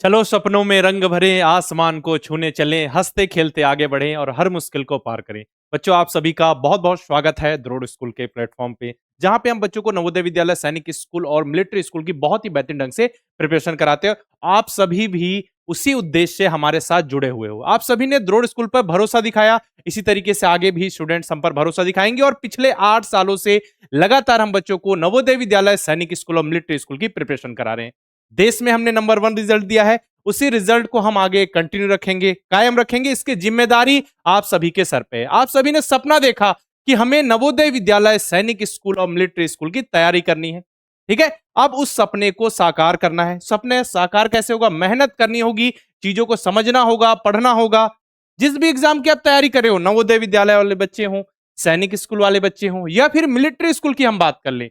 चलो सपनों में रंग भरे, आसमान को छूने चलें, हंसते खेलते आगे बढ़ें और हर मुश्किल को पार करें। बच्चों, आप सभी का बहुत बहुत स्वागत है द्रोड़ स्कूल के प्लेटफॉर्म पे, जहां पे हम बच्चों को नवोदय विद्यालय, सैनिक स्कूल और मिलिट्री स्कूल की बहुत ही बेहतरीन ढंग से प्रिपरेशन कराते हैं। आप सभी भी उसी उद्देश्य से हमारे साथ जुड़े हुए हो। आप सभी ने द्रोड़ स्कूल पर भरोसा दिखाया, इसी तरीके से आगे भी स्टूडेंट्स हम पर भरोसा दिखाएंगे और पिछले 8 सालों से लगातार हम बच्चों को नवोदय विद्यालय, सैनिक स्कूल और मिलिट्री स्कूल की प्रिपरेशन करा रहे हैं। देश में हमने नंबर 1 रिजल्ट दिया है, उसी रिजल्ट को हम आगे कंटिन्यू रखेंगे, कायम रखेंगे। इसकी जिम्मेदारी आप सभी के सर पे है। आप सभी ने सपना देखा कि हमें नवोदय विद्यालय, सैनिक स्कूल और मिलिट्री स्कूल की तैयारी करनी है। ठीक है, अब उस सपने को साकार करना है। सपने साकार कैसे होगा? मेहनत करनी होगी, चीजों को समझना होगा, पढ़ना होगा। जिस भी एग्जाम की आप तैयारी कर रहे हो, नवोदय विद्यालय वाले बच्चे हों, सैनिक स्कूल वाले बच्चे हों या फिर मिलिट्री स्कूल की हम बात कर लें,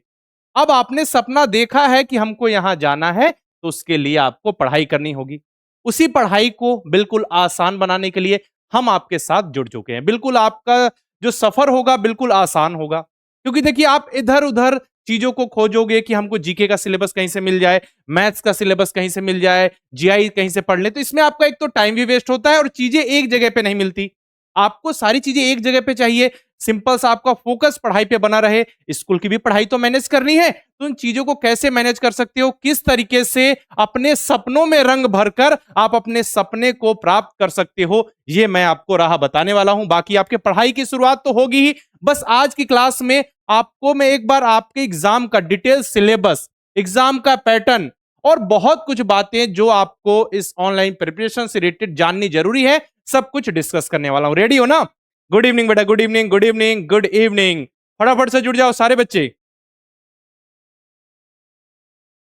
अब आपने सपना देखा है कि हमको यहां जाना है, तो उसके लिए आपको पढ़ाई करनी होगी। उसी पढ़ाई को बिल्कुल आसान बनाने के लिए हम आपके साथ जुड़ चुके हैं। बिल्कुल आपका जो सफर होगा बिल्कुल आसान होगा, क्योंकि देखिए आप इधर उधर चीजों को खोजोगे कि हमको जीके का सिलेबस कहीं से मिल जाए, मैथ्स का सिलेबस कहीं से मिल जाए, जीआई कहीं से पढ़ ले, तो इसमें आपका एक तो टाइम भी वेस्ट होता है और चीजें एक जगह पे नहीं मिलती। आपको सारी चीजें एक जगह पे चाहिए, सिंपल सा आपका फोकस पढ़ाई पे बना रहे। स्कूल की भी पढ़ाई तो मैनेज करनी है, तो उन चीजों को कैसे मैनेज कर सकते हो, किस तरीके से अपने सपनों में रंग भरकर आप अपने सपने को प्राप्त कर सकते हो, ये मैं आपको राह बताने वाला हूं। बाकी आपके पढ़ाई की शुरुआत तो होगी ही। बस आज की क्लास में आपको मैं एक बार आपके एग्जाम का डिटेल सिलेबस, एग्जाम का पैटर्न और बहुत कुछ बातें जो आपको इस ऑनलाइन प्रिपरेशन से रिलेटेड जाननी जरूरी है, सब कुछ डिस्कस करने वाला हूं। रेडी हो ना? गुड इवनिंग बेटा, good evening, good evening, good evening. फटाफट से जुड़ जाओ सारे बच्चे।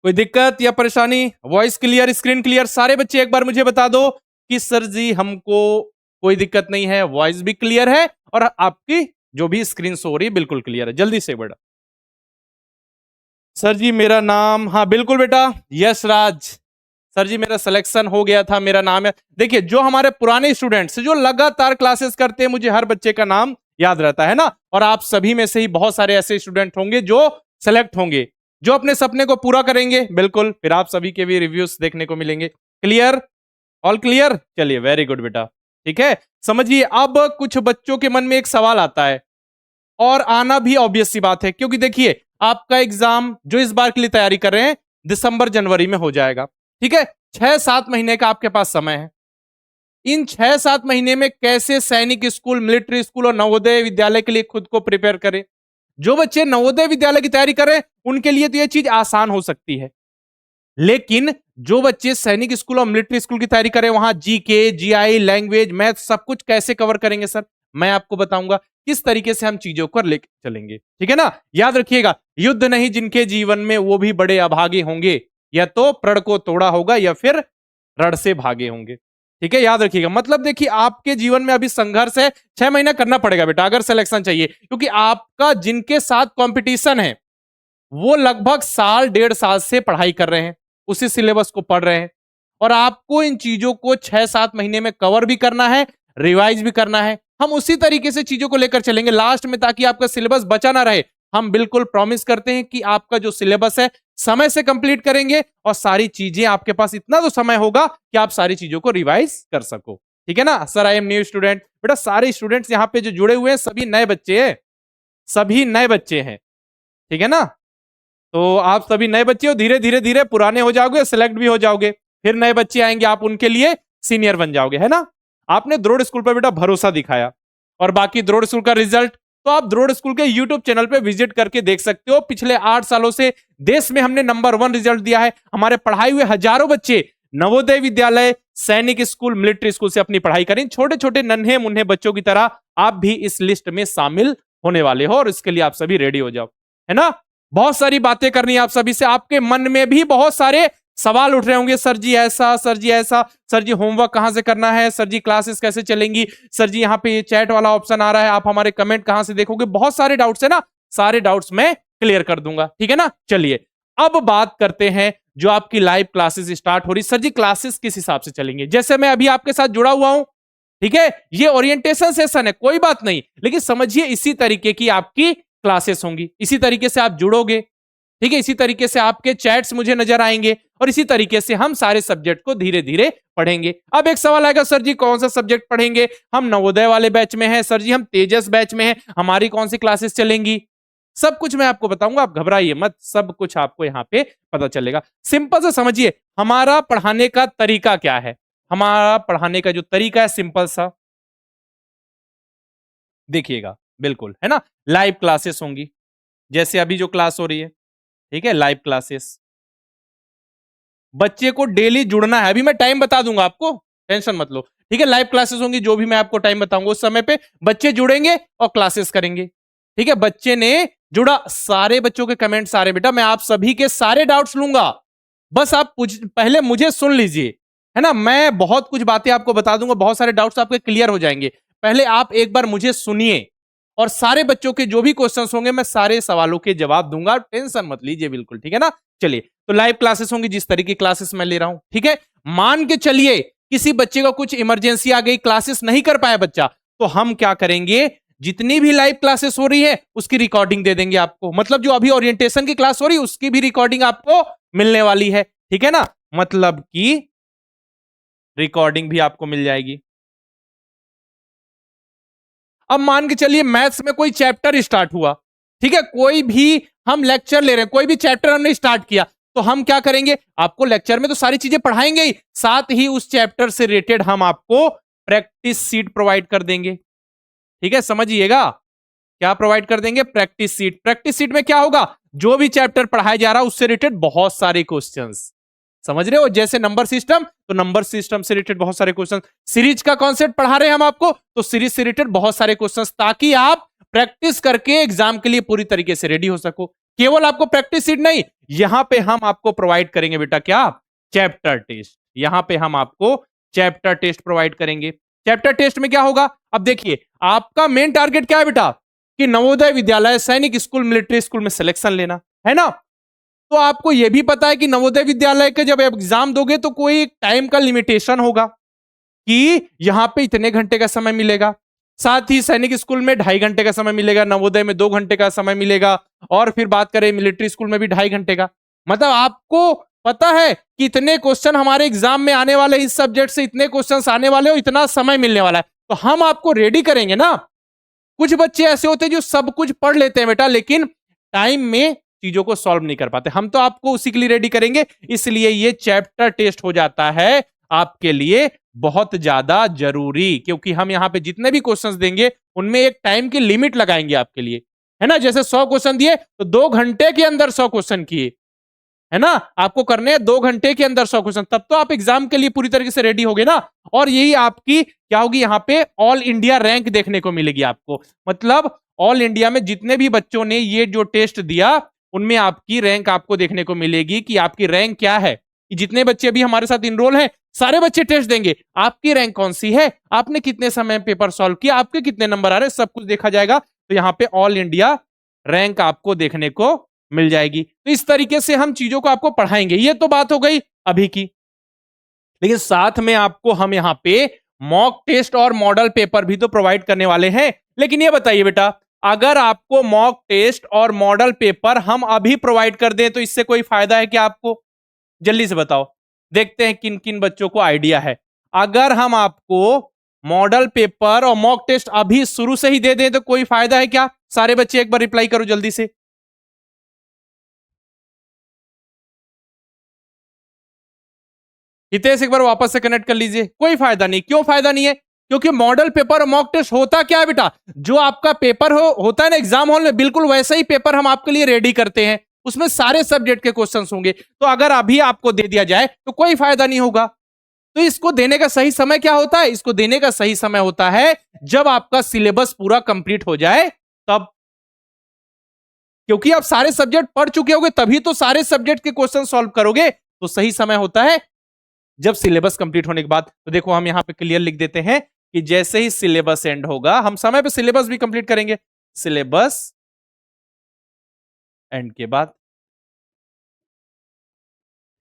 कोई दिक्कत या परेशानी? Voice clear, screen clear? सारे बच्चे एक बार मुझे बता दो कि सर जी हमको कोई दिक्कत नहीं है, वॉइस भी क्लियर है और आपकी जो भी स्क्रीन शो हो रही है बिल्कुल क्लियर है। जल्दी से बेटा। सर जी मेरा नाम, हाँ बिल्कुल बेटा, यश राज। सर जी मेरा सिलेक्शन हो गया था, मेरा नाम है। देखिए जो हमारे पुराने स्टूडेंट्स जो लगातार क्लासेस करते हैं, मुझे हर बच्चे का नाम याद रहता है ना, और आप सभी में से ही बहुत सारे ऐसे स्टूडेंट होंगे जो सेलेक्ट होंगे, जो अपने सपने को पूरा करेंगे। बिल्कुल, फिर आप सभी के भी रिव्यूज देखने को मिलेंगे। क्लियर? All clear? चलिए वेरी गुड बेटा। ठीक है, समझिए अब कुछ बच्चों के मन में एक सवाल आता है, और आना भी ऑब्वियस सी बात है, क्योंकि देखिए आपका एग्जाम जो इस बार के लिए तैयारी कर रहे हैं दिसंबर जनवरी में हो जाएगा। ठीक है, 6-7 महीने का आपके पास समय है। इन 6-7 महीने में कैसे सैनिक स्कूल, मिलिट्री स्कूल और नवोदय विद्यालय के लिए खुद को प्रिपेयर करें। जो बच्चे नवोदय विद्यालय की तैयारी कर रहे हैं उनके लिए तो यह चीज आसान हो सकती है, लेकिन जो बच्चे सैनिक स्कूल और मिलिट्री स्कूल की तैयारी करें, वहां जीके, जीआई, लैंग्वेज, मैथ सब कुछ कैसे कवर करेंगे सर? मैं आपको बताऊंगा किस तरीके से हम चीजों को लेकर चलेंगे। ठीक है ना? याद रखिएगा, युद्ध नहीं जिनके जीवन में वो भी बड़े अभागे होंगे, या तो प्रण को तोड़ा होगा या फिर रण से भागे होंगे। ठीक है, याद रखिएगा। मतलब देखिए आपके जीवन में अभी संघर्ष है, 6 महीना करना पड़ेगा बेटा अगर सिलेक्शन चाहिए, क्योंकि आपका जिनके साथ कंपटीशन है वो लगभग साल 1.5 साल से पढ़ाई कर रहे हैं, उसी सिलेबस को पढ़ रहे हैं, और आपको इन चीजों को 6-7 महीने में कवर भी करना है, रिवाइज भी करना है। हम उसी तरीके से चीजों को लेकर चलेंगे लास्ट में, ताकि आपका सिलेबस बचा ना रहे। हम बिल्कुल प्रॉमिस करते हैं कि आपका जो सिलेबस है समय से कंप्लीट करेंगे, और सारी चीजें आपके पास इतना तो समय होगा कि आप सारी चीजों को रिवाइज कर सको। ठीक है ना? Sir I am new student. बेटा सारे स्टूडेंट्स यहाँ पे जो जुड़े हुए हैं सभी नए बच्चे हैं, सभी नए बच्चे हैं। ठीक है ना? तो आप सभी नए बच्चे हो, धीरे धीरे धीरे पुराने हो जाओगे, सिलेक्ट भी हो जाओगे, फिर नए बच्चे आएंगे, आप उनके लिए सीनियर बन जाओगे। है ना? आपने द्रोड़ स्कूल पर बेटा भरोसा दिखाया, और बाकी द्रोड़ स्कूल का रिजल्ट तो आप द्रोड़ स्कूल के यूट्यूब चैनल पे विजिट करके देख सकते हो। पिछले 8 सालों से देश में हमने नंबर 1 रिजल्ट दिया है। हमारे पढ़ाई हुए हजारों बच्चे नवोदय विद्यालय, सैनिक स्कूल, मिलिट्री स्कूल से अपनी पढ़ाई करें। छोटे छोटे नन्हे मुन्ने बच्चों की तरह आप भी इस लिस्ट में शामिल होने वाले हो, और इसके लिए आप सभी रेडी हो जाओ। है ना? बहुत सारी बातें करनी है आप सभी से। आपके मन में भी बहुत सारे सवाल उठ रहे होंगे, सर जी ऐसा, सर जी ऐसा, सर जी होमवर्क कहां से करना है, सर जी क्लासेस कैसे चलेंगी, सर जी यहाँ पे ये चैट वाला ऑप्शन आ रहा है, आप हमारे कमेंट कहां से देखोगे। बहुत सारे डाउट्स है ना, सारे डाउट्स मैं क्लियर कर दूंगा। ठीक है ना? चलिए अब बात करते हैं जो आपकी लाइव क्लासेस स्टार्ट हो रही। सर जी क्लासेस किस हिसाब से चलेंगे? जैसे मैं अभी आपके साथ जुड़ा हुआ हूं, ठीक है, ये ओरिएंटेशन सेशन है, कोई बात नहीं, लेकिन समझिए इसी तरीके की आपकी क्लासेस होंगी, इसी तरीके से आप जुड़ोगे। ठीक है, इसी तरीके से आपके चैट्स मुझे नजर आएंगे, और इसी तरीके से हम सारे सब्जेक्ट को धीरे धीरे पढ़ेंगे। अब एक सवाल आएगा, सर जी कौन सा सब्जेक्ट पढ़ेंगे? हम नवोदय वाले बैच में हैं, सर जी हम तेजस बैच में हैं, हमारी कौन सी क्लासेस चलेंगी? सब कुछ मैं आपको बताऊंगा, आप घबराइए मत, सब कुछ आपको यहाँ पे पता चलेगा। सिंपल से समझिए हमारा पढ़ाने का तरीका क्या है। हमारा पढ़ाने का जो तरीका है सिंपल सा देखिएगा, बिल्कुल है ना, लाइव क्लासेस होंगी जैसे अभी जो क्लास हो रही है, ठीक है, लाइव क्लासेस। बच्चे को डेली जुड़ना है, अभी मैं टाइम बता दूंगा आपको, टेंशन मत लो, ठीक है। लाइव क्लासेस होंगी, जो भी मैं आपको टाइम बताऊंगा उस समय पे बच्चे जुड़ेंगे और क्लासेस करेंगे, ठीक है। बच्चे ने जुड़ा, सारे बच्चों के कमेंट्स आ रहे बेटा, मैं आप सभी के सारे डाउट्स लूंगा, बस आप पहले मुझे सुन लीजिए, है ना। मैं बहुत कुछ बातें आपको बता दूंगा, बहुत सारे डाउट्स आपके क्लियर हो जाएंगे। पहले आप एक बार मुझे सुनिए और सारे बच्चों के जो भी क्वेश्चंस होंगे मैं सारे सवालों के जवाब दूंगा, टेंशन मत लीजिए, बिल्कुल ठीक है ना। चलिए, तो लाइव क्लासेस होंगी जिस तरीके की क्लासेस मैं ले रहा हूं, ठीक है। मान के चलिए किसी बच्चे का कुछ इमरजेंसी आ गई, क्लासेस नहीं कर पाया बच्चा, तो हम क्या करेंगे, जितनी भी लाइव क्लासेस हो रही है उसकी रिकॉर्डिंग दे देंगे आपको, मतलब जो अभी ओरिएंटेशन की क्लास हो रही है उसकी भी रिकॉर्डिंग आपको मिलने वाली है, ठीक है ना। मतलब कि रिकॉर्डिंग भी आपको मिल जाएगी। अब मान के चलिए मैथ्स में कोई चैप्टर स्टार्ट हुआ, ठीक है, कोई भी हम लेक्चर ले रहे हैं, कोई भी चैप्टर हमने स्टार्ट किया, तो हम क्या करेंगे, आपको लेक्चर में तो सारी चीजें पढ़ाएंगे ही, साथ ही उस चैप्टर से रिलेटेड हम आपको प्रैक्टिस सीट प्रोवाइड कर देंगे, ठीक है। समझिएगा, क्या प्रोवाइड कर देंगे, प्रैक्टिस सीट। प्रैक्टिस सीट में क्या होगा, जो भी चैप्टर पढ़ाया जा रहा है उससे रिलेटेड बहुत सारे क्वेश्चंस, समझ रहे हो, जैसे नंबर सिस्टम, तो नंबर सिस्टम से रिलेटेड बहुत सारे क्वेश्चन, सीरीज का कॉन्सेप्ट पढ़ा रहे हैं हम आपको, तो सीरीज से रिलेटेड बहुत सारे क्वेश्चंस, ताकि आप प्रैक्टिस करके एग्जाम के लिए पूरी तरीके से रेडी हो सको। केवल आपको प्रैक्टिस सीट नहीं, यहां पे हम आपको प्रोवाइड करेंगे बेटा क्या, चैप्टर टेस्ट। यहां पे हम आपको चैप्टर टेस्ट प्रोवाइड करेंगे। चैप्टर टेस्ट में क्या होगा, अब देखिए आपका मेन टारगेट क्या है बेटा, कि नवोदय विद्यालय, सैनिक स्कूल, मिलिट्री स्कूल में सिलेक्शन लेना है ना। तो आपको यह भी पता है कि नवोदय विद्यालय के जब एग्जाम दोगे तो कोई टाइम का लिमिटेशन होगा कि यहां पे इतने घंटे का समय मिलेगा, साथ ही सैनिक स्कूल में 2.5 घंटे का समय मिलेगा, नवोदय में 2 घंटे का समय मिलेगा, और फिर बात करें मिलिट्री स्कूल में भी 2.5 घंटे का। मतलब आपको पता है कि इतने क्वेश्चन हमारे एग्जाम में आने वाले, इस सब्जेक्ट से इतने क्वेश्चन आने वाले और इतना समय मिलने वाला है, तो हम आपको रेडी करेंगे ना। कुछ बच्चे ऐसे होते हैं जो सब कुछ पढ़ लेते हैं बेटा, लेकिन टाइम में चीजों को सॉल्व नहीं कर पाते, हम तो आपको उसी के लिए रेडी करेंगे। इसलिए ये चैप्टर टेस्ट हो जाता है आपके लिए बहुत ज्यादा जरूरी, क्योंकि हम यहाँ पे जितने भी क्वेश्चंस देंगे उनमें एक टाइम की लिमिट लगाएंगे आपके लिए, है ना। जैसे 100 क्वेश्चन दिए तो 2 घंटे के अंदर 100 क्वेश्चन किए, है ना, आपको करने हैं 2 घंटे के अंदर 100 क्वेश्चन, तब तो आप एग्जाम के लिए पूरी तरीके से रेडी होगे ना। और यही आपकी क्या होगी, यहाँ पे ऑल इंडिया रैंक देखने को मिलेगी आपको, मतलब ऑल इंडिया में जितने भी बच्चों ने ये जो टेस्ट दिया उनमें आपकी रैंक आपको देखने को मिलेगी कि आपकी रैंक क्या है। कि जितने बच्चे अभी हमारे साथ इनरोल हैं सारे बच्चे टेस्ट देंगे, आपकी रैंक कौन सी है, आपने कितने समय पेपर सॉल्व किया, आपके कितने नंबर आ रहे हैं, सब कुछ देखा जाएगा। तो यहाँ पे ऑल इंडिया रैंक आपको देखने को मिल जाएगी। तो इस तरीके से हम चीजों को आपको पढ़ाएंगे। ये तो बात हो गई अभी की, लेकिन साथ में आपको हम यहाँ पे मॉक टेस्ट और मॉडल पेपर भी तो प्रोवाइड करने वाले हैं। लेकिन ये बताइए बेटा, अगर आपको मॉक टेस्ट और मॉडल पेपर हम अभी प्रोवाइड कर दें तो इससे कोई फायदा है क्या आपको? जल्दी से बताओ, देखते हैं किन किन बच्चों को आइडिया है। अगर हम आपको मॉडल पेपर और मॉक टेस्ट अभी शुरू से ही दे दें तो कोई फायदा है क्या? सारे बच्चे एक बार रिप्लाई करो जल्दी से। हितेश एक बार वापस से कनेक्ट कर लीजिए। कोई फायदा नहीं। क्यों फायदा नहीं है? क्योंकि मॉडल पेपर और मॉक टेस्ट होता क्या है बेटा, जो आपका पेपर होता है ना एग्जाम हॉल में, बिल्कुल वैसा ही पेपर हम आपके लिए रेडी करते हैं, उसमें सारे सब्जेक्ट के क्वेश्चंस होंगे। तो अगर अभी आपको दे दिया जाए तो कोई फायदा नहीं होगा। तो इसको देने का सही समय क्या होता है? इसको देने का सही समय होता है जब आपका सिलेबस पूरा कंप्लीट हो जाए तब, क्योंकि आप सारे सब्जेक्ट पढ़ चुके होगे तभी तो सारे सब्जेक्ट के क्वेश्चन सॉल्व करोगे। तो सही समय होता है जब सिलेबस कंप्लीट होने के बाद। तो देखो हम यहां पे क्लियर लिख देते हैं कि जैसे ही सिलेबस एंड होगा, हम समय पे सिलेबस भी कंप्लीट करेंगे, सिलेबस एंड के बाद,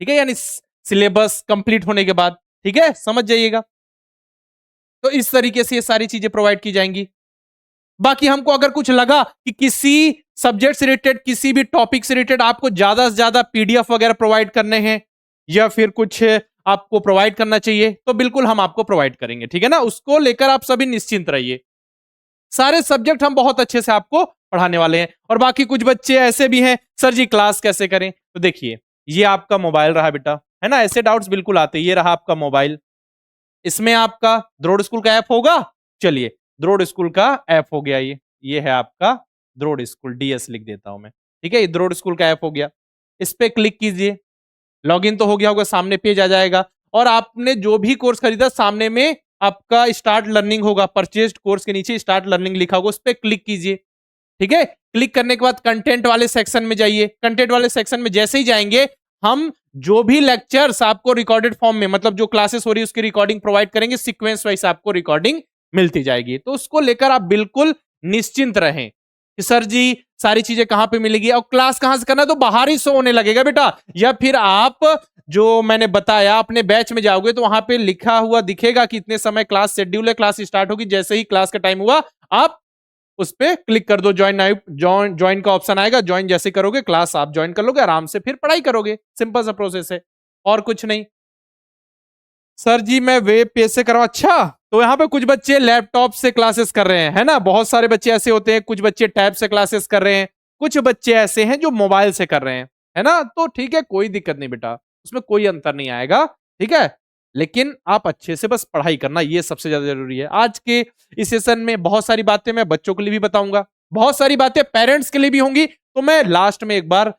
ठीक है, यानी सिलेबस कंप्लीट होने के बाद, ठीक है, समझ जाइएगा। तो इस तरीके से ये सारी चीजें प्रोवाइड की जाएंगी। बाकी हमको अगर कुछ लगा कि किसी सब्जेक्ट से रिलेटेड, किसी भी टॉपिक से रिलेटेड आपको ज्यादा से ज्यादा पीडीएफ वगैरह प्रोवाइड करने हैं, या फिर कुछ आपको प्रोवाइड करना चाहिए, तो बिल्कुल हम आपको प्रोवाइड करेंगे, ठीक है ना। उसको लेकर आप सभी निश्चिंत रहिए। सारे सब्जेक्ट हम बहुत अच्छे से आपको पढ़ाने वाले हैं। और बाकी कुछ बच्चे ऐसे भी हैं, सर जी क्लास कैसे करें, तो देखिए ये आपका मोबाइल रहा बेटा, है ना। ऐसे डाउट्स बिल्कुल आते हैं। ये रहा आपका मोबाइल, इसमें आपका द्रोड़ स्कूल का ऐप होगा। चलिए द्रोड़ स्कूल का ऐप हो गया, ये है आपका द्रोड़ स्कूल, डीएस लिख देता हूं मैं, ठीक है। ये द्रोड़ स्कूल का ऐप हो गया, इस पे क्लिक कीजिए। लॉगिन तो हो गया होगा, सामने पेज आ जाएगा। और आपने जो भी कोर्स खरीदा, सामने में आपका स्टार्ट लर्निंग होगा, परचेज्ड कोर्स के नीचे स्टार्ट लर्निंग लिखा होगा, उस पर क्लिक कीजिए, ठीक है। क्लिक करने के बाद कंटेंट वाले सेक्शन में जाइए। कंटेंट वाले सेक्शन में जैसे ही जाएंगे, हम जो भी लेक्चर्स आपको रिकॉर्डेड फॉर्म में, मतलब जो क्लासेस हो रही है उसकी रिकॉर्डिंग प्रोवाइड करेंगे, सीक्वेंस वाइज आपको रिकॉर्डिंग मिलती जाएगी। तो उसको लेकर आप बिल्कुल निश्चिंत रहें कि सर जी सारी चीजें कहां पे मिलेगी और क्लास कहां से करना है, तो बाहर ही शो होने लगेगा बेटा। या फिर आप जो मैंने बताया अपने बैच में जाओगे तो वहां पे लिखा हुआ दिखेगा कि इतने समय क्लास शेड्यूल है, क्लास स्टार्ट होगी। जैसे ही क्लास का टाइम हुआ, आप उस पे क्लिक कर दो, ज्वाइन का ऑप्शन आएगा। ज्वाइन जैसे करोगे, क्लास आप ज्वाइन कर लोगे, आराम से फिर पढ़ाई करोगे। सिंपल सा प्रोसेस है, और कुछ नहीं। सर जी मैं वेब पेज से करवा, अच्छा। तो यहाँ पे कुछ बच्चे लैपटॉप से क्लासेस कर रहे हैं, है ना। बहुत सारे बच्चे ऐसे होते हैं, कुछ बच्चे टैब से क्लासेस कर रहे हैं, कुछ बच्चे ऐसे हैं जो मोबाइल से कर रहे हैं, है ना। तो ठीक है, कोई दिक्कत नहीं बेटा, उसमें कोई अंतर नहीं आएगा, ठीक है। लेकिन आप अच्छे से बस पढ़ाई करना, ये सबसे ज्यादा जरूरी है। आज के इस सेशन में बहुत सारी बातें मैं बच्चों के लिए भी बताऊंगा, बहुत सारी बातें पेरेंट्स के लिए भी होंगी। तो मैं लास्ट में एक बार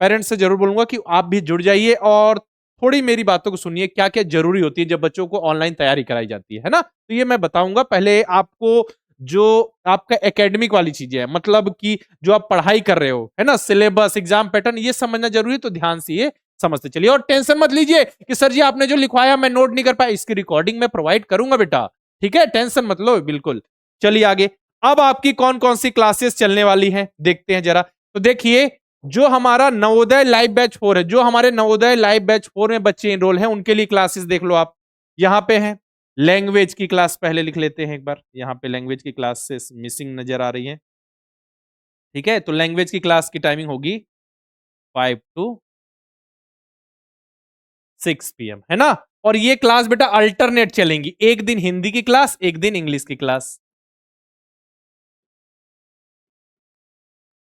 पेरेंट्स से जरूर बोलूंगा कि आप भी जुड़ जाइए और थोड़ी मेरी बातों को सुनिए, क्या क्या जरूरी होती है जब बच्चों को ऑनलाइन तैयारी कराई जाती है ना। तो ये मैं बताऊंगा। पहले आपको जो आपका एकेडमिक वाली चीजें है, मतलब कि जो आप पढ़ाई कर रहे हो, है ना, सिलेबस, एग्जाम पैटर्न, ये समझना जरूरी है। तो ध्यान से ये समझते चलिए और टेंशन मत लीजिए कि सर जी आपने जो लिखवाया मैं नोट नहीं कर पाया, इसकी रिकॉर्डिंग मैं प्रोवाइड करूंगा बेटा, ठीक है। टेंशन मत लो, बिल्कुल। चलिए आगे, अब आपकी कौन कौन सी क्लासेस चलने वाली हैं देखते हैं जरा। तो देखिए, जो हमारा नवोदय लाइव बैच 4 है, जो हमारे नवोदय लाइव बैच 4 में बच्चे इनरोल हैं, उनके लिए क्लासेस देख लो आप, यहाँ पे हैं। लैंग्वेज की क्लास पहले लिख लेते हैं एक बार, यहाँ पे लैंग्वेज की क्लासेस मिसिंग नजर आ रही है, ठीक है। तो लैंग्वेज की क्लास की टाइमिंग होगी 5 to 6 PM, है ना। और ये क्लास बेटा अल्टरनेट चलेंगी, एक दिन हिंदी की क्लास, एक दिन इंग्लिश की क्लास।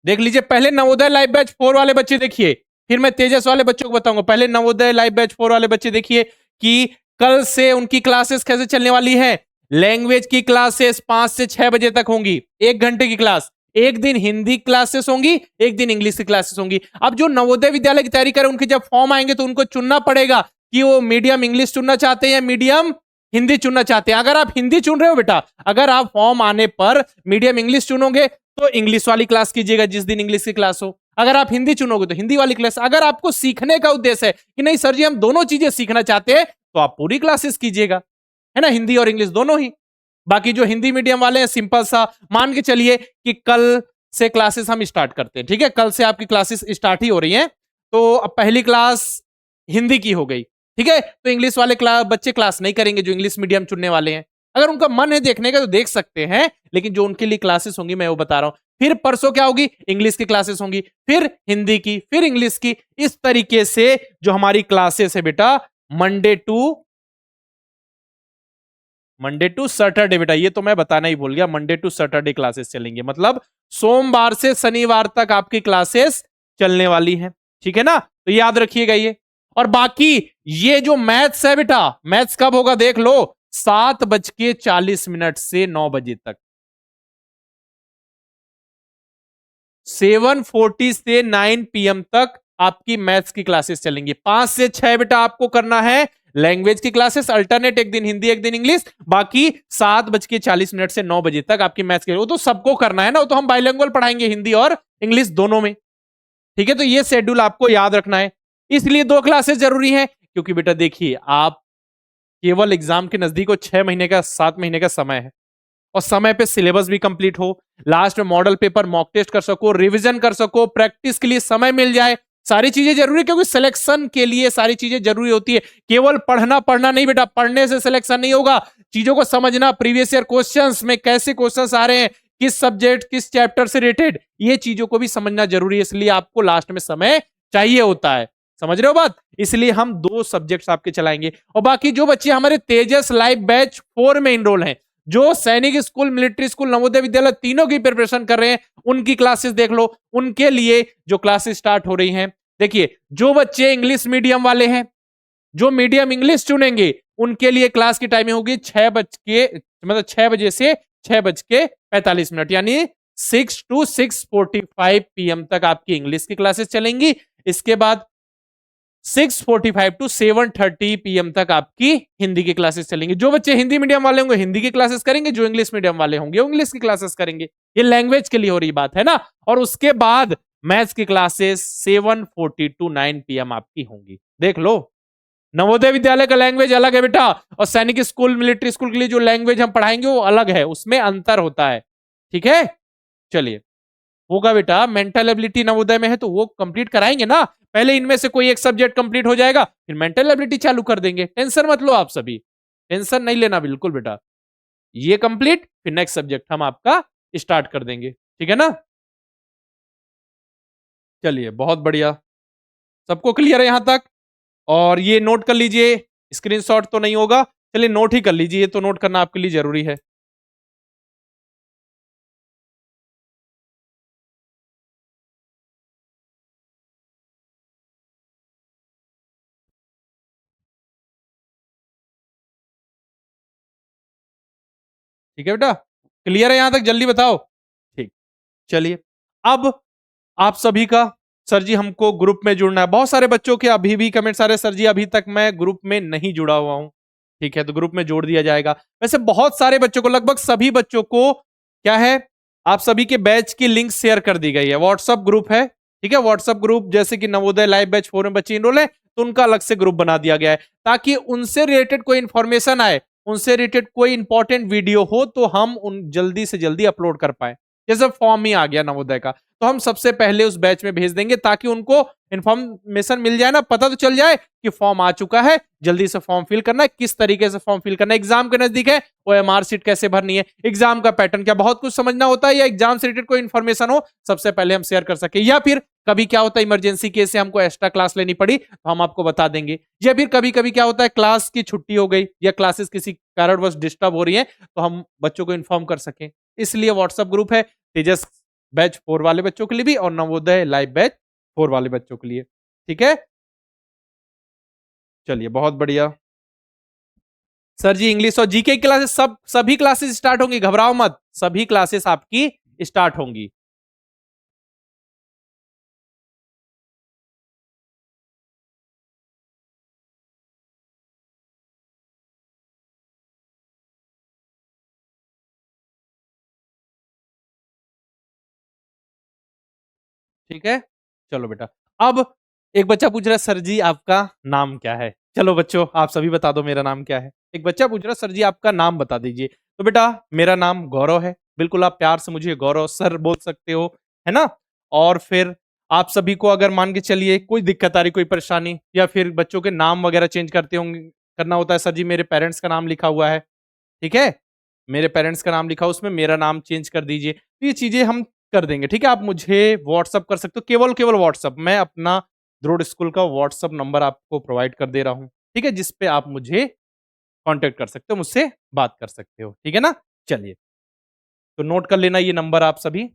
देख लीजिए, पहले नवोदय लाइव बैच 4 वाले बच्चे देखिए, फिर मैं तेजस वाले बच्चों को बताऊंगा। पहले नवोदय लाइव बैच 4 वाले बच्चे देखिए कि कल से उनकी क्लासेस कैसे चलने वाली है। लैंग्वेज की क्लासेस 5 से 6 बजे तक होंगी, 1 घंटे की क्लास। एक दिन हिंदी क्लासेस होंगी, एक दिन इंग्लिश की क्लासेस होंगी। अब जो नवोदय विद्यालय की तैयारी करें, उनके जब फॉर्म आएंगे तो उनको चुनना पड़ेगा कि वो मीडियम इंग्लिश चुनना चाहते हैं या मीडियम हिंदी चुनना चाहते हैं। अगर आप हिंदी चुन रहे हो बेटा, अगर आप फॉर्म आने पर मीडियम इंग्लिश चुनोगे तो इंग्लिश वाली क्लास कीजिएगा, जिस दिन इंग्लिश की क्लास हो। अगर आप हिंदी चुनोगे तो हिंदी वाली क्लास। अगर आपको सीखने का उद्देश्य है कि नहीं सर जी हम दोनों चीजें सीखना चाहते हैं, तो आप पूरी क्लासेस कीजिएगा, है ना, हिंदी और इंग्लिश दोनों ही। बाकी जो हिंदी मीडियम वाले हैं, सिंपल सा मान के चलिए कि कल से क्लासेस हम स्टार्ट करते हैं, ठीक है। कल से आपकी क्लासेस स्टार्ट ही हो रही हैं। तो अब पहली क्लास हिंदी की हो गई, ठीक है। तो इंग्लिश वाले बच्चे क्लास नहीं करेंगे, जो इंग्लिश मीडियम चुनने वाले हैं। अगर उनका मन है देखने का तो देख सकते हैं, लेकिन जो उनके लिए क्लासेस होंगी मैं वो बता रहा हूं। फिर परसों क्या होगी, इंग्लिश की क्लासेस होंगी, फिर हिंदी की, फिर इंग्लिश की। इस तरीके से जो हमारी क्लासेस है बेटा, मंडे टू सैटरडे बेटा, ये तो मैं बताना ही भूल गया, मंडे टू सैटरडे क्लासेस चलेंगे। मतलब सोमवार से शनिवार तक आपकी क्लासेस चलने वाली हैं, ठीक है ना। तो याद रखिएगा ये। और बाकी ये जो मैथ्स है बेटा, मैथ्स कब होगा देख लो, 7:40 से 9 बजे तक। 7:40 से 9 PM तक आपकी मैथ्स की क्लासेस चलेंगी। 5 से 6 बेटा आपको करना है लैंग्वेज की क्लासेस, अल्टरनेट, एक दिन हिंदी एक दिन इंग्लिश। बाकी 7:40 से 9 बजे तक आपकी मैथ्स की, वो तो सबको करना है ना, वो तो हम बाइलिंगुअल पढ़ाएंगे, हिंदी और इंग्लिश दोनों में, ठीक है। तो ये शेड्यूल आपको याद रखना है। इसलिए 2 क्लासेस जरूरी है, क्योंकि बेटा देखिए आप केवल एग्जाम के नजदीक हो, 6 महीने का 7 महीने का समय है, और समय पे सिलेबस भी कंप्लीट हो, लास्ट में मॉडल पेपर मॉक टेस्ट कर सको, रिवीजन कर सको, प्रैक्टिस के लिए समय मिल जाए। सारी चीजें जरूरी है, क्योंकि सिलेक्शन के लिए सारी चीजें जरूरी होती है। केवल पढ़ना पढ़ना नहीं बेटा, पढ़ने से सिलेक्शन नहीं होगा, चीजों को समझना, प्रीवियस ईयर क्वेश्चंस में कैसे क्वेश्चंस आ रहे हैं, किस सब्जेक्ट किस चैप्टर से रिलेटेड, ये चीजों को भी समझना जरूरी है। इसलिए आपको लास्ट में समय चाहिए होता है। समझ रहे हो बात? इसलिए हम 2 सब्जेक्ट्स आपके चलाएंगे। और बाकी जो बच्चे हमारे तेजस लाइव बैच 4 में इनरोल हैं, जो सैनिक school, military school, Navodaya Vidyalaya तीनों की प्रिपरेशन कर रहे हैं, उनकी क्लासेस देख लो। उनके लिए जो क्लासेस स्टार्ट हो रही हैं, देखिए जो बच्चे इंग्लिश मीडियम वाले हैं, जो मीडियम इंग्लिश चुनेंगे, उनके लिए क्लास की टाइमिंग होगी 6 बजे से 6:45 यानी 6 to 6:45 PM तक आपकी इंग्लिश की क्लासेस चलेंगी। इसके बाद 6:45 to 7:30 PM तक आपकी हिंदी की क्लासेस चलेंगी। जो बच्चे हिंदी मीडियम वाले होंगे हिंदी की क्लासेस करेंगे, जो इंग्लिश मीडियम वाले होंगे वो इंग्लिश की क्लासेस करेंगे। ये लैंग्वेज के लिए हो रही बात है ना। और उसके बाद मैथ्स की क्लासेस 7:40 to 9 PM आपकी होंगी। देख लो, नवोदय विद्यालय का लैंग्वेज अलग है बेटा, और सैनिक स्कूल, मिलिट्री स्कूल के लिए जो लैंग्वेज हम पढ़ाएंगे वो अलग है, उसमें अंतर होता है। ठीक है, चलिए होगा बेटा। मेंटल एबिलिटी नवोदय में है तो वो कंप्लीट कराएंगे ना। पहले इनमें से कोई एक सब्जेक्ट कंप्लीट हो जाएगा, फिर मेंटल एबिलिटी चालू कर देंगे। टेंशन मत लो आप सभी, टेंशन नहीं लेना बिल्कुल बेटा। ये कंप्लीट, फिर नेक्स्ट सब्जेक्ट हम आपका स्टार्ट कर देंगे। ठीक है ना? चलिए बहुत बढ़िया, सबको क्लियर है यहां तक? और ये नोट कर लीजिए, स्क्रीनशॉट तो नहीं होगा, चलिए नोट ही कर लीजिए, ये तो नोट करना आपके लिए जरूरी है। ठीक है बेटा, क्लियर है यहां तक? जल्दी बताओ। ठीक, चलिए अब आप सभी का, सर जी हमको ग्रुप में जुड़ना है। बहुत सारे बच्चों के अभी भी कमेंट्स आ रहे, सर जी अभी तक मैं ग्रुप में नहीं जुड़ा हुआ हूं। ठीक है, तो ग्रुप में जोड़ दिया जाएगा। वैसे बहुत सारे बच्चों को, लगभग सभी बच्चों को क्या है, आप सभी के बैच की लिंक शेयर कर दी गई है। व्हाट्सअप ग्रुप है, ठीक है, व्हाट्सअप ग्रुप जैसे कि नवोदय लाइव बैच 4 में बच्चे इनरोल है तो उनका अलग से ग्रुप बना दिया गया है, ताकि उनसे रिलेटेड कोई इंफॉर्मेशन आए, उनसे रिलेटेड कोई इंपॉर्टेंट वीडियो हो तो हम उन जल्दी से जल्दी अपलोड कर पाए। जैसे फॉर्म ही आ गया नवोदय का, तो हम सबसे पहले उस बैच में भेज देंगे, ताकि उनको इंफॉर्मेशन मिल जाए ना, पता तो चल जाए कि फॉर्म आ चुका है, जल्दी से फॉर्म फिल करना है, किस तरीके से फॉर्म फिल करना है, एग्जाम के नजदीक है ओएमआर सीट कैसे भरनी है, एग्जाम का पैटर्न क्या, बहुत कुछ समझना होता है, या एग्जाम से रिलेटेड कोई इन्फॉर्मेशन हो सबसे पहले हम शेयर कर सके। या फिर कभी क्या होता है, इमरजेंसी केस से हमको एक्स्ट्रा क्लास लेनी पड़ी तो हम आपको बता देंगे। या फिर कभी कभी क्या होता है, क्लास की छुट्टी हो गई या क्लासेस किसी कारणवश डिस्टर्ब हो रही है, तो हम बच्चों को इन्फॉर्म कर सकें। इसलिए व्हाट्सएप ग्रुप है, तेजस बैच 4 वाले बच्चों के लिए भी, और नवोदय लाइव बैच 4 वाले बच्चों के लिए। ठीक है, चलिए बहुत बढ़िया। सर जी इंग्लिश और जीके की क्लासेस सभी क्लासेस स्टार्ट होंगी, घबराओ मत, सभी क्लासेस आपकी स्टार्ट होंगी। ठीक है, चलो बेटा। अब एक बच्चा पूछ रहा है, सर जी आपका नाम क्या है? चलो बच्चों आप सभी बता दो मेरा नाम क्या है। एक बच्चा पूछ रहा है, सर जी आपका नाम बता दीजिए। तो बेटा मेरा नाम गौरव है, बिल्कुल आप प्यार से मुझे गौरव सर बोल सकते हो, है ना। और फिर आप सभी को अगर मान के चलिए कोई दिक्कत आ रही, कोई परेशानी, या फिर बच्चों के नाम वगैरह चेंज करते होंगे, करना होता है, सर जी मेरे पेरेंट्स का नाम लिखा हुआ है, ठीक है, मेरे पेरेंट्स का नाम लिखा, उसमें मेरा नाम चेंज कर दीजिए, तो ये चीजें हम कर देंगे। ठीक है, आप मुझे व्हाट्सअप कर सकते हो, केवल केवल व्हाट्सअप। मैं अपना द्रोड़ स्कूल का व्हाट्सअप नंबर आपको प्रोवाइड कर दे रहा हूँ, ठीक है, जिस पे आप मुझे कांटेक्ट कर सकते हो, मुझसे बात कर सकते हो। ठीक है ना, चलिए तो नोट कर लेना ये नंबर आप सभी।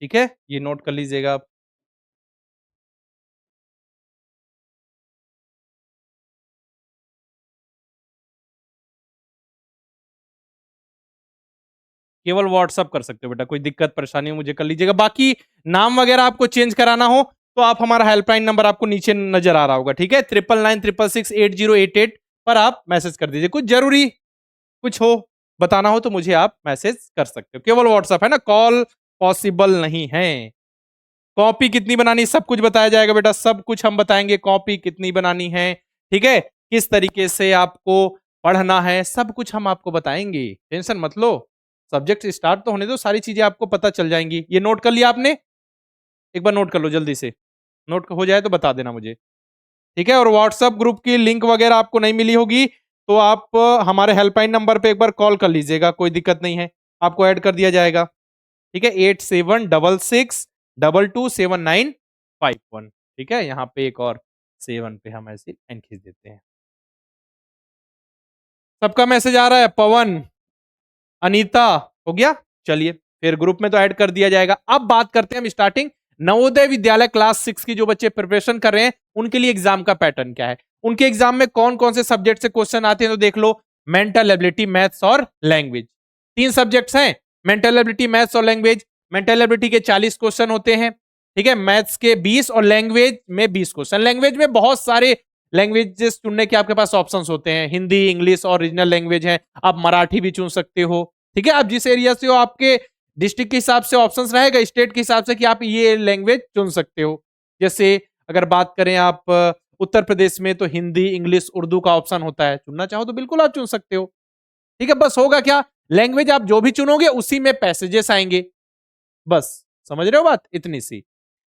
ठीक है, ये नोट कर लीजिएगा आप। केवल व्हाट्सअप कर सकते हो बेटा, कोई दिक्कत परेशानी हो मुझे कर लीजिएगा। बाकी नाम वगैरह आपको चेंज कराना हो तो आप, हमारा हेल्पलाइन नंबर आपको नीचे नजर आ रहा होगा, ठीक है, 9996668088 पर आप मैसेज कर दीजिए। कुछ जरूरी कुछ हो, बताना हो तो मुझे आप मैसेज कर सकते हो। केवल व्हाट्सअप है ना, कॉल पॉसिबल नहीं है। कॉपी कितनी बनानी सब कुछ बताया जाएगा बेटा, सब कुछ हम बताएंगे, कॉपी कितनी बनानी है, ठीक है, किस तरीके से आपको पढ़ना है, सब कुछ हम आपको बताएंगे, टेंशन मत लो। सब्जेक्ट स्टार्ट तो होने दो, सारी चीजें आपको पता चल जाएंगी। ये नोट कर लिया आपने? एक बार नोट कर लो जल्दी से। नोट हो जाए तो बता देना मुझे, ठीक है। और व्हाट्सएप ग्रुप की लिंक वगैरह आपको नहीं मिली होगी तो आप हमारे हेल्पलाइन नंबर पे एक बार कॉल कर लीजिएगा, कोई दिक्कत नहीं है, आपको ऐड कर दिया जाएगा, ठीक है। 8766227951, ठीक है। यहाँ पे एक और 7 पे हम ऐसे लाइन खींच देते हैं। सबका मैसेज आ रहा है? पवन, अनीता, हो गया? चलिए, फिर ग्रुप में तो ऐड कर दिया जाएगा। अब बात करते हैं हम स्टार्टिंग नवोदय विद्यालय क्लास 6 की जो बच्चे प्रिपरेशन कर रहे हैं उनके लिए एग्जाम का पैटर्न क्या है, उनके एग्जाम में कौन कौन से सब्जेक्ट से क्वेश्चन आते हैं। तो देख लो, मेंटल एबिलिटी, मैथ्स और लैंग्वेज, 3 सब्जेक्ट्स हैं, मेंटल एबिलिटी, मैथ्स और लैंग्वेज। मेंटल एबिलिटी के 40 क्वेश्चन होते हैं, ठीक है, मैथ्स के 20 और लैंग्वेज में 20 क्वेश्चन। लैंग्वेज में बहुत सारे लैंग्वेजेस चुनने के आपके पास ऑप्शंस होते हैं, हिंदी, इंग्लिश और रीजनल लैंग्वेज है, आप मराठी भी चुन सकते हो, ठीक है। आप जिस एरिया से हो आपके डिस्ट्रिक्ट के हिसाब से ऑप्शंस रहेगा, स्टेट के हिसाब से कि आप ये लैंग्वेज चुन सकते हो। जैसे अगर बात करें आप उत्तर प्रदेश में तो हिंदी, इंग्लिश, उर्दू का ऑप्शन होता है, चुनना चाहो तो बिल्कुल आप चुन सकते हो, ठीक है। बस होगा क्या, लैंग्वेज आप जो भी चुनोगे उसी में पैसेजेस आएंगे, बस समझ रहे हो बात, इतनी सी।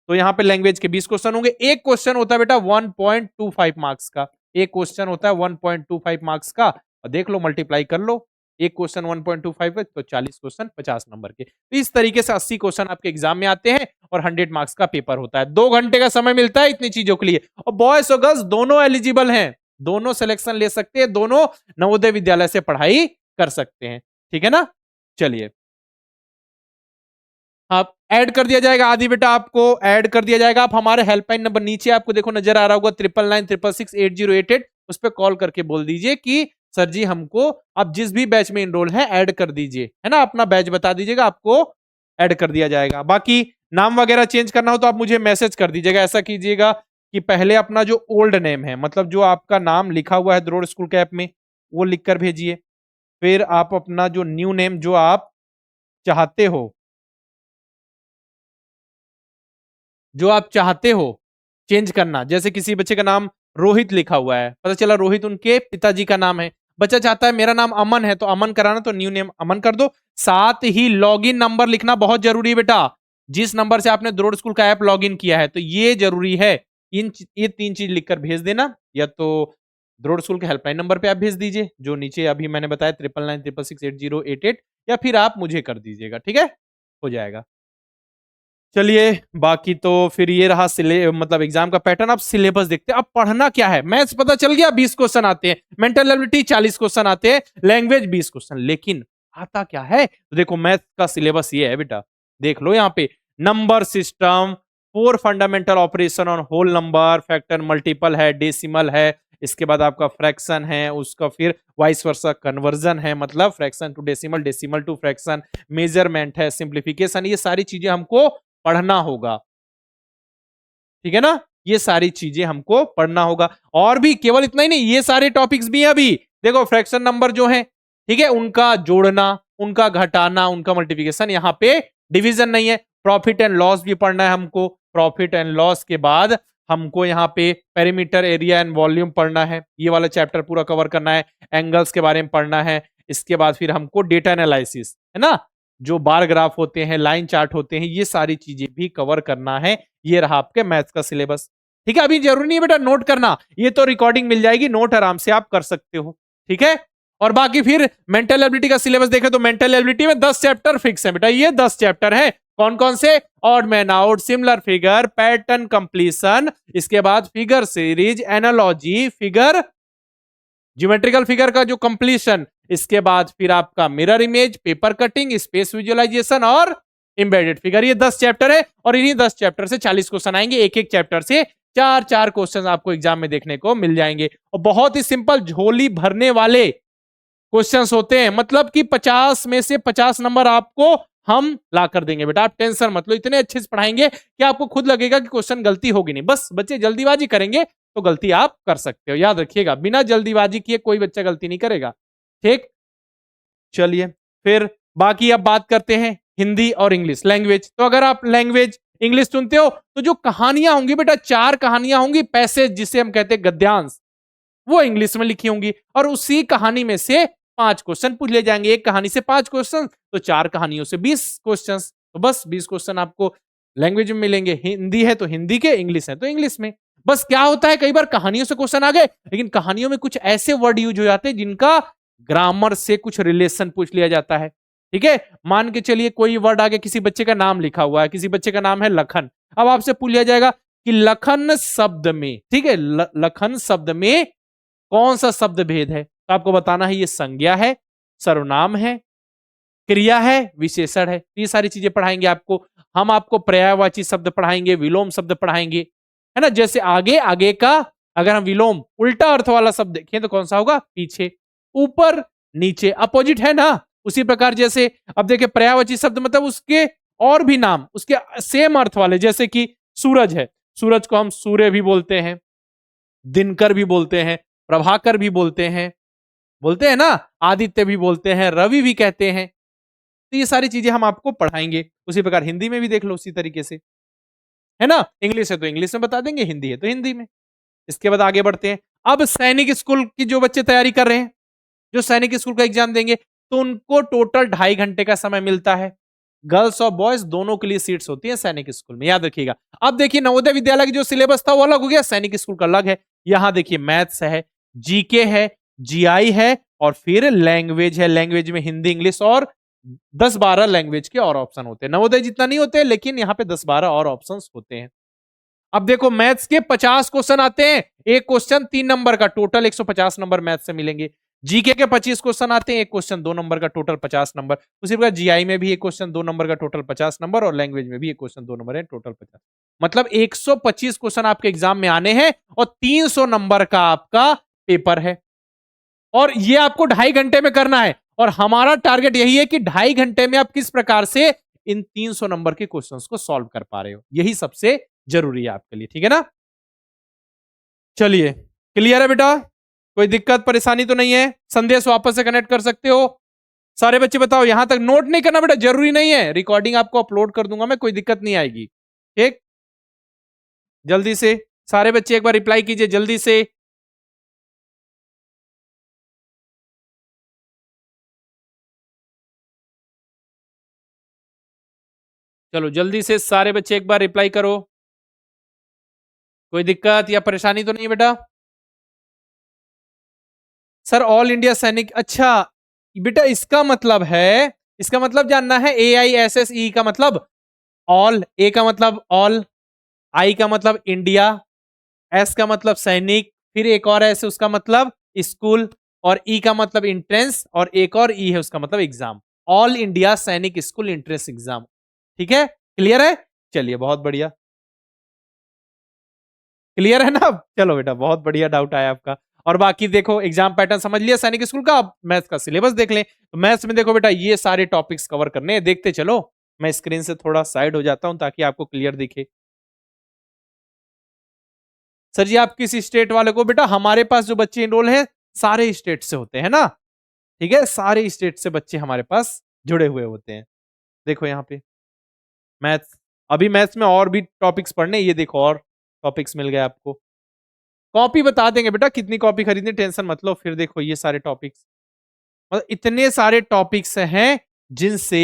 तो यहाँ पे लैंग्वेज के 20 क्वेश्चन होंगे। एक क्वेश्चन होता है बेटा 1.25 मार्क्स का, एक क्वेश्चन होता है 1.25 मार्क्स का, और देख लो मल्टीप्लाई कर लो, एक क्वेश्चन 1.25 है तो 40 क्वेश्चन 50 नंबर के। तो इस तरीके से 80 क्वेश्चन आपके एग्जाम में आते हैं और 100 मार्क्स का पेपर होता है। 2 घंटे का समय मिलता है इतनी चीजों के लिए, और बॉयज और गर्ल्स दोनों एलिजिबल हैं, दोनों सिलेक्शन ले सकते हैं, दोनों नवोदय विद्यालय से पढ़ाई कर सकते हैं, ठीक है ना। चलिए, आप ऐड कर दिया जाएगा, आदि बेटा आपको ऐड कर दिया जाएगा। आप हमारे हेल्पलाइन नंबर नीचे आपको देखो नजर आ रहा होगा 9996668088, उस पर कॉल करके बोल दीजिए कि सर जी हमको आप जिस भी बैच में इनरोल है ऐड कर दीजिए, है ना, अपना बैच बता दीजिएगा, आपको ऐड कर दिया जाएगा। बाकी नाम वगैरह चेंज करना हो तो आप मुझे मैसेज कर दीजिएगा। ऐसा कीजिएगा कि पहले अपना जो ओल्ड नेम है, मतलब जो आपका नाम लिखा हुआ है द्रोड़ स्कूल के ऐप में, वो लिख कर भेजिए। फिर आप अपना जो न्यू नेम जो आप चाहते हो, जो आप चाहते हो चेंज करना, जैसे किसी बच्चे का नाम रोहित लिखा हुआ है, पता चला रोहित उनके पिताजी का नाम है, बच्चा चाहता है मेरा नाम अमन है तो अमन कराना, तो न्यू नेम अमन कर दो। साथ ही लॉगिन नंबर लिखना बहुत जरूरी है बेटा, जिस नंबर से आपने द्रोड़ स्कूल का ऐप लॉगिन किया है, तो ये जरूरी है। ये 3 चीज लिखकर भेज देना, या तो द्रोड़ स्कूल के हेल्पलाइन नंबर पे आप भेज दीजिए जो नीचे अभी मैंने बताया 9996668088, या फिर आप मुझे कर दीजिएगा, ठीक है, हो जाएगा। चलिए, बाकी तो फिर ये रहा मतलब एग्जाम का पैटर्न। अब सिलेबस देखते हैं, अब पढ़ना क्या है। मैथ्स पता चल गया 20 क्वेश्चन आते हैं, मेंटल एबिलिटी 40 क्वेश्चन आते हैं, लैंग्वेज 20 क्वेश्चन, लेकिन आता क्या है, तो देखो मैथ्स का सिलेबस ये है बेटा, देख लो यहाँ पे, number system, 4 fundamental operation on whole number, factor multiple है, डेसिमल है, इसके बाद आपका फ्रैक्शन है, उसका फिर वाइस वर्सा कन्वर्जन है, मतलब fraction to decimal, decimal to fraction, measurement है, सिंप्लीफिकेशन, ये सारी चीजें हमको पढ़ना होगा, ठीक है ना, ये सारी चीजें हमको पढ़ना होगा। और भी केवल इतना ही नहीं, ये सारे टॉपिक्स भी हैं अभी, देखो फ्रैक्शन नंबर जो है, ठीक है, उनका जोड़ना, उनका घटाना, उनका मल्टीप्लिकेशन, यहाँ पे डिवीजन नहीं है। प्रॉफिट एंड लॉस भी पढ़ना है हमको, प्रॉफिट एंड लॉस के बाद हमको यहाँ पे पेरीमीटर, एरिया एंड वॉल्यूम पढ़ना है, ये वाला चैप्टर पूरा कवर करना है, एंगल्स के बारे में पढ़ना है, इसके बाद फिर हमको डेटा एनालिसिस, है ना, जो बार ग्राफ होते हैं, लाइन चार्ट होते हैं, ये सारी चीजें भी कवर करना है। ये रहा आपके मैथ्स का सिलेबस, ठीक है। अभी जरूरी नहीं है बेटा नोट करना, ये तो रिकॉर्डिंग मिल जाएगी, नोट आराम से आप कर सकते हो, ठीक है। और बाकी फिर मेंटल एबिलिटी का सिलेबस देखें तो मेंटल एबिलिटी में 10 चैप्टर फिक्स है बेटा, ये 10 चैप्टर है। कौन कौन से? Odd man out, similar figure, pattern completion, इसके बाद figure series, analogy, figure, geometrical figure का जो कंप्लीशन, इसके बाद फिर आपका mirror image, paper cutting, space visualisation और एम्बेडेड फिगर, ये 10 चैप्टर है। और इन्हीं 10 चैप्टर से 40 क्वेश्चन आएंगे, एक एक चैप्टर से 4-4 क्वेश्चन आपको एग्जाम में देखने को मिल जाएंगे, और बहुत ही सिंपल झोली भरने वाले क्वेश्चंस होते हैं, मतलब कि 50 में से 50 नंबर आपको हम ला कर देंगे बेटा, आप टेंशन मत लो, इतने अच्छे से पढ़ाएंगे कि आपको खुद लगेगा कि क्वेश्चन गलती होगी नहीं। बस बच्चे जल्दीबाजी करेंगे तो गलती आप कर सकते हो, याद रखिएगा, बिना जल्दीबाजी किए कोई बच्चा गलती नहीं करेगा, ठीक। चलिए, फिर बाकी अब बात करते हैं हिंदी और इंग्लिश लैंग्वेज। तो अगर आप लैंग्वेज इंग्लिश सुनते हो तो जो कहानियां होंगी बेटा, 4 कहानियां होंगी, पैसेज जिसे हम कहते हैं गद्यांश, वो इंग्लिश में लिखी होंगी, और उसी कहानी में से 5 क्वेश्चन पूछ ले जाएंगे। एक कहानी से 5 क्वेश्चन, तो 4 कहानियों से 20 क्वेश्चन, तो बस 20 क्वेश्चन आपको लैंग्वेज में मिलेंगे, हिंदी है तो हिंदी के, इंग्लिश है तो इंग्लिश में। बस क्या होता है, कई बार कहानियों से क्वेश्चन आ गए, लेकिन कहानियों में कुछ ऐसे वर्ड यूज हो जाते हैं जिनका ग्रामर से कुछ रिलेशन पूछ लिया जाता है। ठीक है, मान के चलिए कोई वर्ड आगे, किसी बच्चे का नाम लिखा हुआ है, किसी बच्चे का नाम है लखन, अब आपसे पूछ लिया जाएगा कि लखन शब्द में, ठीक है, लखन शब्द में कौन सा शब्द भेद है, तो आपको बताना है ये संज्ञा है, सर्वनाम है, क्रिया है, विशेषण है। ये सारी चीजें पढ़ाएंगे आपको। हम आपको पर्यायवाची शब्द पढ़ाएंगे, विलोम शब्द पढ़ाएंगे, है ना। जैसे आगे, आगे का अगर हम विलोम उल्टा अर्थ वाला शब्द देखें तो कौन सा होगा, पीछे, ऊपर, नीचे, अपोजिट है ना। उसी प्रकार जैसे अब देखिए पर्यायवाची शब्द मतलब उसके और भी नाम उसके सेम अर्थ वाले, जैसे कि सूरज है, सूरज को हम सूर्य भी बोलते हैं, दिनकर भी बोलते हैं, प्रभाकर भी बोलते हैं ना, आदित्य भी बोलते हैं, रवि भी कहते हैं। तो ये सारी चीजें हम आपको पढ़ाएंगे। उसी प्रकार हिंदी में भी देख लो उसी तरीके से, है ना। इंग्लिश है तो इंग्लिश में बता देंगे, हिंदी है तो हिंदी में। इसके बाद आगे बढ़ते हैं। अब सैनिक स्कूल की जो बच्चे तैयारी कर रहे हैं, जो सैनिक स्कूल का एग्जाम देंगे, तो उनको टोटल 2.5 घंटे का समय मिलता है। गर्ल्स और बॉयज दोनों के लिए सीट्स होती है सैनिक स्कूल में, याद रखिएगा। अब देखिए नवोदय विद्यालय की जो सिलेबस था वो अलग हो गया, सैनिक स्कूल का अलग है। यहां देखिए मैथ्स है, जीके है, जीआई है, और फिर लैंग्वेज है। लैंग्वेज में हिंदी, इंग्लिश और 10-12 लैंग्वेज के और ऑप्शन होते हैं। नवोदय जितना नहीं होते, लेकिन यहाँ पे 10-12 और ऑप्शन होते हैं। अब देखो मैथ्स के 50 क्वेश्चन आते हैं, एक क्वेश्चन 3 नंबर का, टोटल 150 नंबर मैथ्स से मिलेंगे। जीके के 25 क्वेश्चन आते हैं, एक क्वेश्चन 2 नंबर का, टोटल 50 नंबर। उसी प्रकार जीआई में भी एक क्वेश्चन 2 नंबर का, टोटल 50 नंबर, और लैंग्वेज में भी एक क्वेश्चन 2 नंबर है, टोटल 50। मतलब 125 क्वेश्चन आपके एग्जाम में आने हैं, और 300 नंबर का आपका पेपर है, और ये आपको 2.5 घंटे में करना है। और हमारा टारगेट यही है कि 2.5 घंटे में आप किस प्रकार से इन 300 नंबर के क्वेश्चंस को सॉल्व कर पा रहे हो, यही सबसे जरूरी है आपके लिए। ठीक है ना, चलिए क्लियर है बेटा, कोई दिक्कत परेशानी तो नहीं है। संदेश वापस से कनेक्ट कर सकते हो। सारे बच्चे बताओ, यहां तक नोट नहीं करना बेटा, जरूरी नहीं है, रिकॉर्डिंग आपको अपलोड कर दूंगा मैं, कोई दिक्कत नहीं आएगी। ठीक, जल्दी से सारे बच्चे एक बार रिप्लाई कीजिए जल्दी से। चलो जल्दी से सारे बच्चे एक बार रिप्लाई करो। कोई दिक्कत या परेशानी तो नहीं बेटा? सर ऑल इंडिया सैनिक, अच्छा बेटा इसका मतलब है, इसका मतलब जानना है, AISSE का मतलब ऑल, ए का मतलब ऑल, आई का मतलब इंडिया, एस का मतलब सैनिक, फिर एक और एस उसका मतलब स्कूल, और ई का मतलब इंट्रेंस, और एक और ई है उसका मतलब एग्जाम। ऑल इंडिया सैनिक स्कूल इंट्रेंस एग्जाम। ठीक है, क्लियर है? चलिए बहुत बढ़िया, क्लियर है ना। चलो बेटा बहुत बढ़िया, डाउट आया आपका। और बाकी देखो एग्जाम पैटर्न समझ लिया सैनिक स्कूल का, अब मैथ्स का सिलेबस देख लें। तो मैथ्स में देखो बेटा ये सारे टॉपिक्स कवर करने हैं, देखते चलो। मैं स्क्रीन से थोड़ा साइड हो जाता हूं ताकि आपको क्लियर दिखे। सर जी आप किस स्टेट वाले को? बेटा हमारे पास जो बच्चे इनरोल हैं सारे स्टेट से होते हैं ना, ठीक है, सारे स्टेट से बच्चे हमारे पास जुड़े हुए होते हैं। देखो यहाँ पे मैथ्स, अभी मैथ्स में और भी टॉपिक्स पढ़ने, ये देखो और टॉपिक्स मिल गए आपको। कॉपी बता देंगे बेटा कितनी कॉपी खरीदनी, टेंशन मत लो। फिर देखो ये सारे टॉपिक्स, मतलब इतने सारे टॉपिक्स हैं जिनसे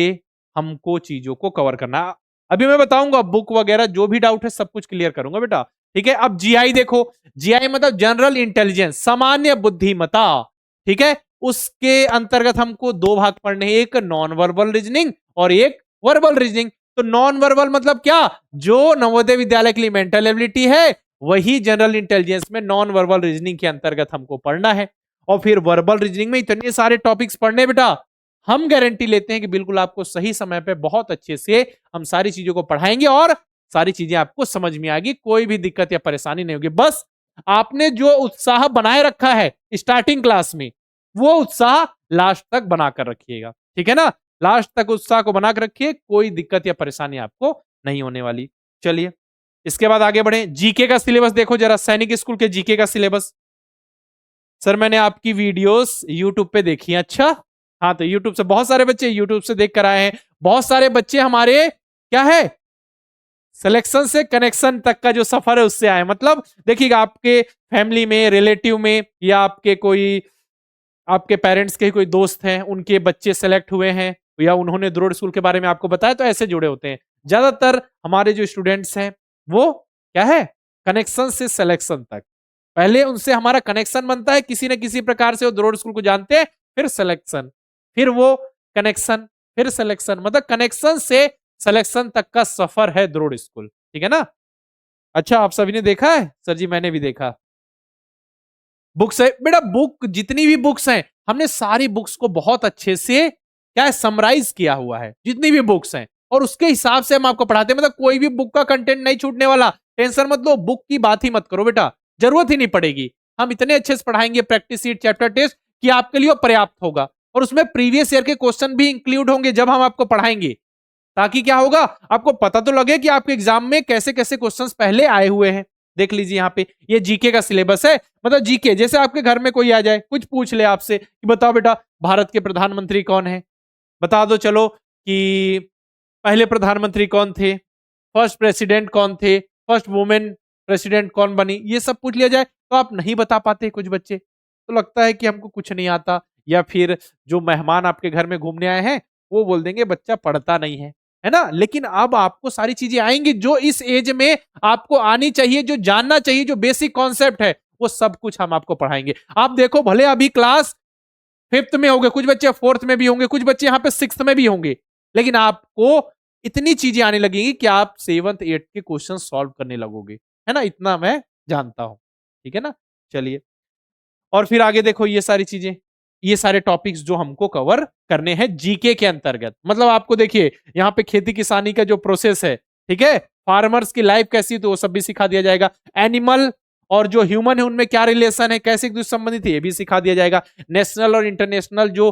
हमको चीजों को कवर करना। अभी मैं बताऊंगा बुक वगैरह जो भी डाउट है सब कुछ क्लियर करूंगा बेटा। ठीक है, अब जीआई देखो, जीआई मतलब जनरल इंटेलिजेंस, सामान्य बुद्धिमत्ता। ठीक है, उसके अंतर्गत हमको 2 भाग पढ़ने हैं, एक नॉन वर्बल रीजनिंग और एक वर्बल रीजनिंग। तो नॉन वर्बल मतलब क्या, जो नवोदय विद्यालय के लिए मेंटल एबिलिटी है वही जनरल इंटेलिजेंस में नॉन वर्बल रीजनिंग के अंतर्गत हमको पढ़ना है। और फिर वर्बल रीजनिंग में इतने सारे टॉपिक्स पढ़ने बेटा, हम गारंटी लेते हैं कि बिल्कुल आपको सही समय पे बहुत अच्छे से हम सारी चीजों को पढ़ाएंगे और सारी चीजें आपको समझ में आएगी, कोई भी दिक्कत या परेशानी नहीं होगी। बस आपने जो उत्साह बनाए रखा है स्टार्टिंग क्लास में, वो उत्साह लास्ट तक बनाकर रखिएगा। ठीक है ना, लास्ट तक उत्साह को बनाकर रखिए, कोई दिक्कत या परेशानी आपको नहीं होने वाली। चलिए इसके बाद आगे बढ़े। जीके का सिलेबस देखो जरा, सैनिक स्कूल के जीके का सिलेबस। सर मैंने आपकी वीडियोस यूट्यूब पे देखी है। अच्छा हाँ, तो यूट्यूब से बहुत सारे बच्चे यूट्यूब से देख कर आए हैं, बहुत सारे बच्चे हमारे क्या है सिलेक्शन से कनेक्शन तक का जो सफर है उससे आए। मतलब देखिएगा आपके फैमिली में, रिलेटिव में, या आपके कोई आपके पेरेंट्स के कोई दोस्त हैं, उनके बच्चे सेलेक्ट हुए हैं, या उन्होंने द्रोड़ स्कूल के बारे में आपको बताया, तो ऐसे जुड़े होते हैं। ज्यादातर हमारे जो स्टूडेंट्स हैं वो क्या है, कनेक्शन से सिलेक्शन तक, पहले उनसे हमारा कनेक्शन बनता है किसी न किसी प्रकार से, वो द्रोड़ स्कूल को जानते हैं, फिर सिलेक्शन, फिर वो कनेक्शन, फिर सिलेक्शन, मतलब कनेक्शन से सिलेक्शन तक का सफर है द्रोड़ स्कूल, ठीक है ना। अच्छा, आप सभी ने देखा है? सर जी मैंने भी देखा। बुक्स है बेटा, बुक जितनी भी बुक्स हैं हमने सारी बुक्स को बहुत अच्छे से क्या है, समराइज किया हुआ है, जितनी भी बुक्स हैं, और उसके हिसाब से हम आपको पढ़ाते हैं, मतलब कोई भी बुक का कंटेंट नहीं छूटने वाला। टेंशन मत लो, बुक की बात ही मत करो बेटा, जरूरत ही नहीं पड़ेगी। हम इतने अच्छे से पढ़ाएंगे प्रैक्टिस शीट, चैप्टर टेस्ट, कि आपके लिए पर्याप्त होगा, और उसमें प्रीवियस ईयर के क्वेश्चन भी इंक्लूड होंगे जब हम आपको पढ़ाएंगे, ताकि क्या होगा, आपको पता तो लगे कि आपके एग्जाम में कैसे कैसे क्वेश्चंस पहले आए हुए हैं। देख लीजिए यहाँ पे, ये जीके का सिलेबस है, मतलब जीके जैसे आपके घर में कोई आ जाए कुछ पूछ ले आपसे कि बताओ बेटा भारत के प्रधानमंत्री कौन है, बता दो चलो कि पहले प्रधानमंत्री कौन थे, फर्स्ट प्रेसिडेंट कौन थे, फर्स्ट वुमेन प्रेसिडेंट कौन बनी, ये सब पूछ लिया जाए तो आप नहीं बता पाते। कुछ बच्चे तो लगता है कि हमको कुछ नहीं आता, या फिर जो मेहमान आपके घर में घूमने आए हैं वो बोल देंगे बच्चा पढ़ता नहीं है ना। लेकिन अब आपको सारी चीजें आएंगी जो इस एज में आपको आनी चाहिए, जो जानना चाहिए, जो बेसिक कॉन्सेप्ट है, वो सब कुछ हम आपको पढ़ाएंगे। आप देखो, भले अभी क्लास फिफ्थ में होंगे, कुछ बच्चे फोर्थ में भी होंगे, कुछ बच्चे यहाँ पे सिक्स्थ में भी होंगे, लेकिन आपको इतनी चीजें आने लगेंगी कि आप सेवंथ एट्थ के क्वेश्चन सॉल्व करने लगोगे, है ना, इतना मैं जानता हूं, ठीक है ना। चलिए, और फिर आगे देखो, ये सारी चीजें, ये सारे टॉपिक्स जो हमको कवर करने हैं जीके के अंतर्गत, मतलब आपको देखिए यहाँ पे खेती किसानी का जो प्रोसेस है, ठीक है, फार्मर्स की लाइफ कैसी, तो वो सब भी सिखा दिया जाएगा। एनिमल और जो ह्यूमन है उनमें क्या रिलेशन है, कैसे एक दूसरे संबंधित है, ये भी सिखा दिया जाएगा। नेशनल और इंटरनेशनल जो